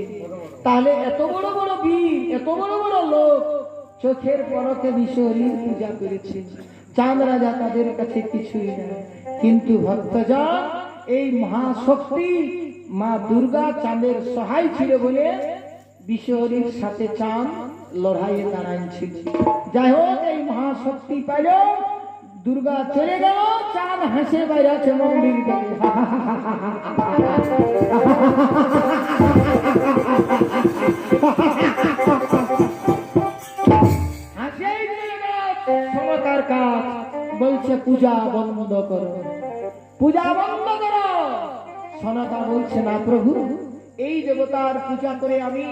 তাহলে এত বড় বড় বীর, এত বড় বড় লোক চোখের পলকে বিশ্বহরির পূজা করেছে। চাঁদ রাজা তাদের কাছে কিছুই না, কিন্তু ভক্তজন এই মহাশক্তি মা দুর্গা চাঁদের সহায় ছিল বলে বিশ্বহরির সাথে চাঁদ লড়াইয়ে দাঁড়াইছিল। যাই হোক, এই মহাশক্তি পাইল, দুর্গা চলে গেল, চাঁদ হাসে বাইরে আছে মন্দির থেকে। সমকার কাজ বলছে পূজা বন্ধ করো, পূজা বন্ধ করো। সনাতা বলছে না প্রভু, এই দেবতার পূজা করে আমি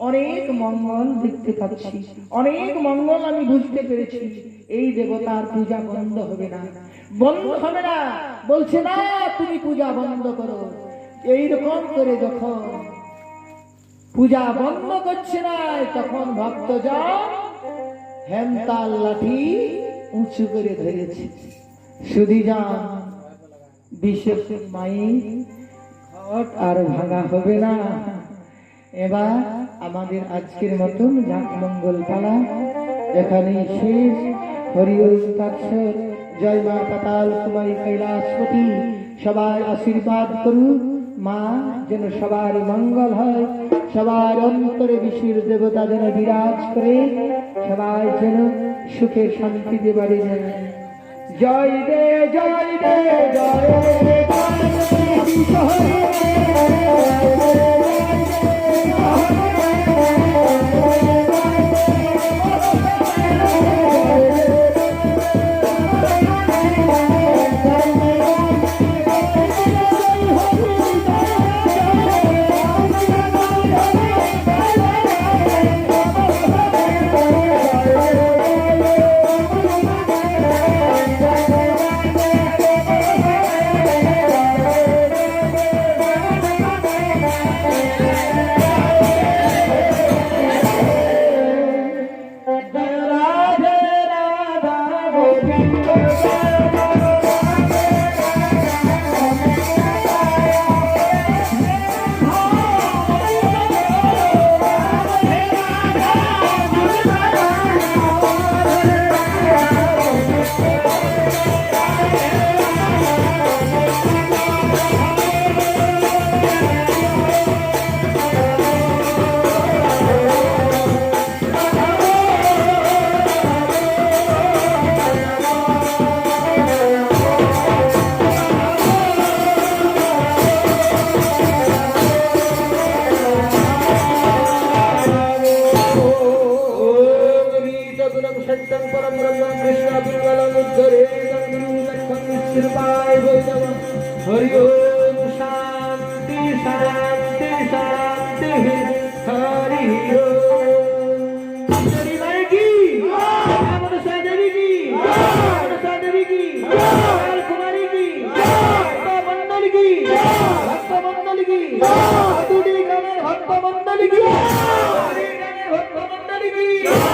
অনেক মঙ্গল দেখতে পাচ্ছি, অনেক মঙ্গল আমি বুঝতে পেরেছি, এই দেবতার পূজা বন্ধ হবে না, বন্ধ হবে না। বলছে না, তুমি পূজা বন্ধ করো। এইরকম করে যখন পূজা বন্ধ করছে না, তখন ভক্তজন হেমতাল লাঠি উঁচু করে ধরেছে। সুধীজান, বিশেষ মাই ঘট আর ভাঙা হবে না। এবার আমাদের আজকের মতন যাক মঙ্গল পালা এখানেই শেষ। হরি ওম তৎসৎ। জয় মা পাতাল কুমারী কৈলাসপতি। সবাই আশীর্বাদ করুন, মা যেন সবার মঙ্গল হয়, সবার অন্তরে বিশ্বর দেবতা যেন বিরাজ করে, সবাই যেন সুখে শান্তিতে বাড়ি যায়। জয় দে জয় দে জয় দে हरि ओम शांति शांति शांति हरि ओम। तेरी माई की, मनसा देवी की, मनसा देवी की, कुमारी की, भक्त मंडल की, भक्त मंडल की, भक्त मंडल की, भक्त मंडल দিবি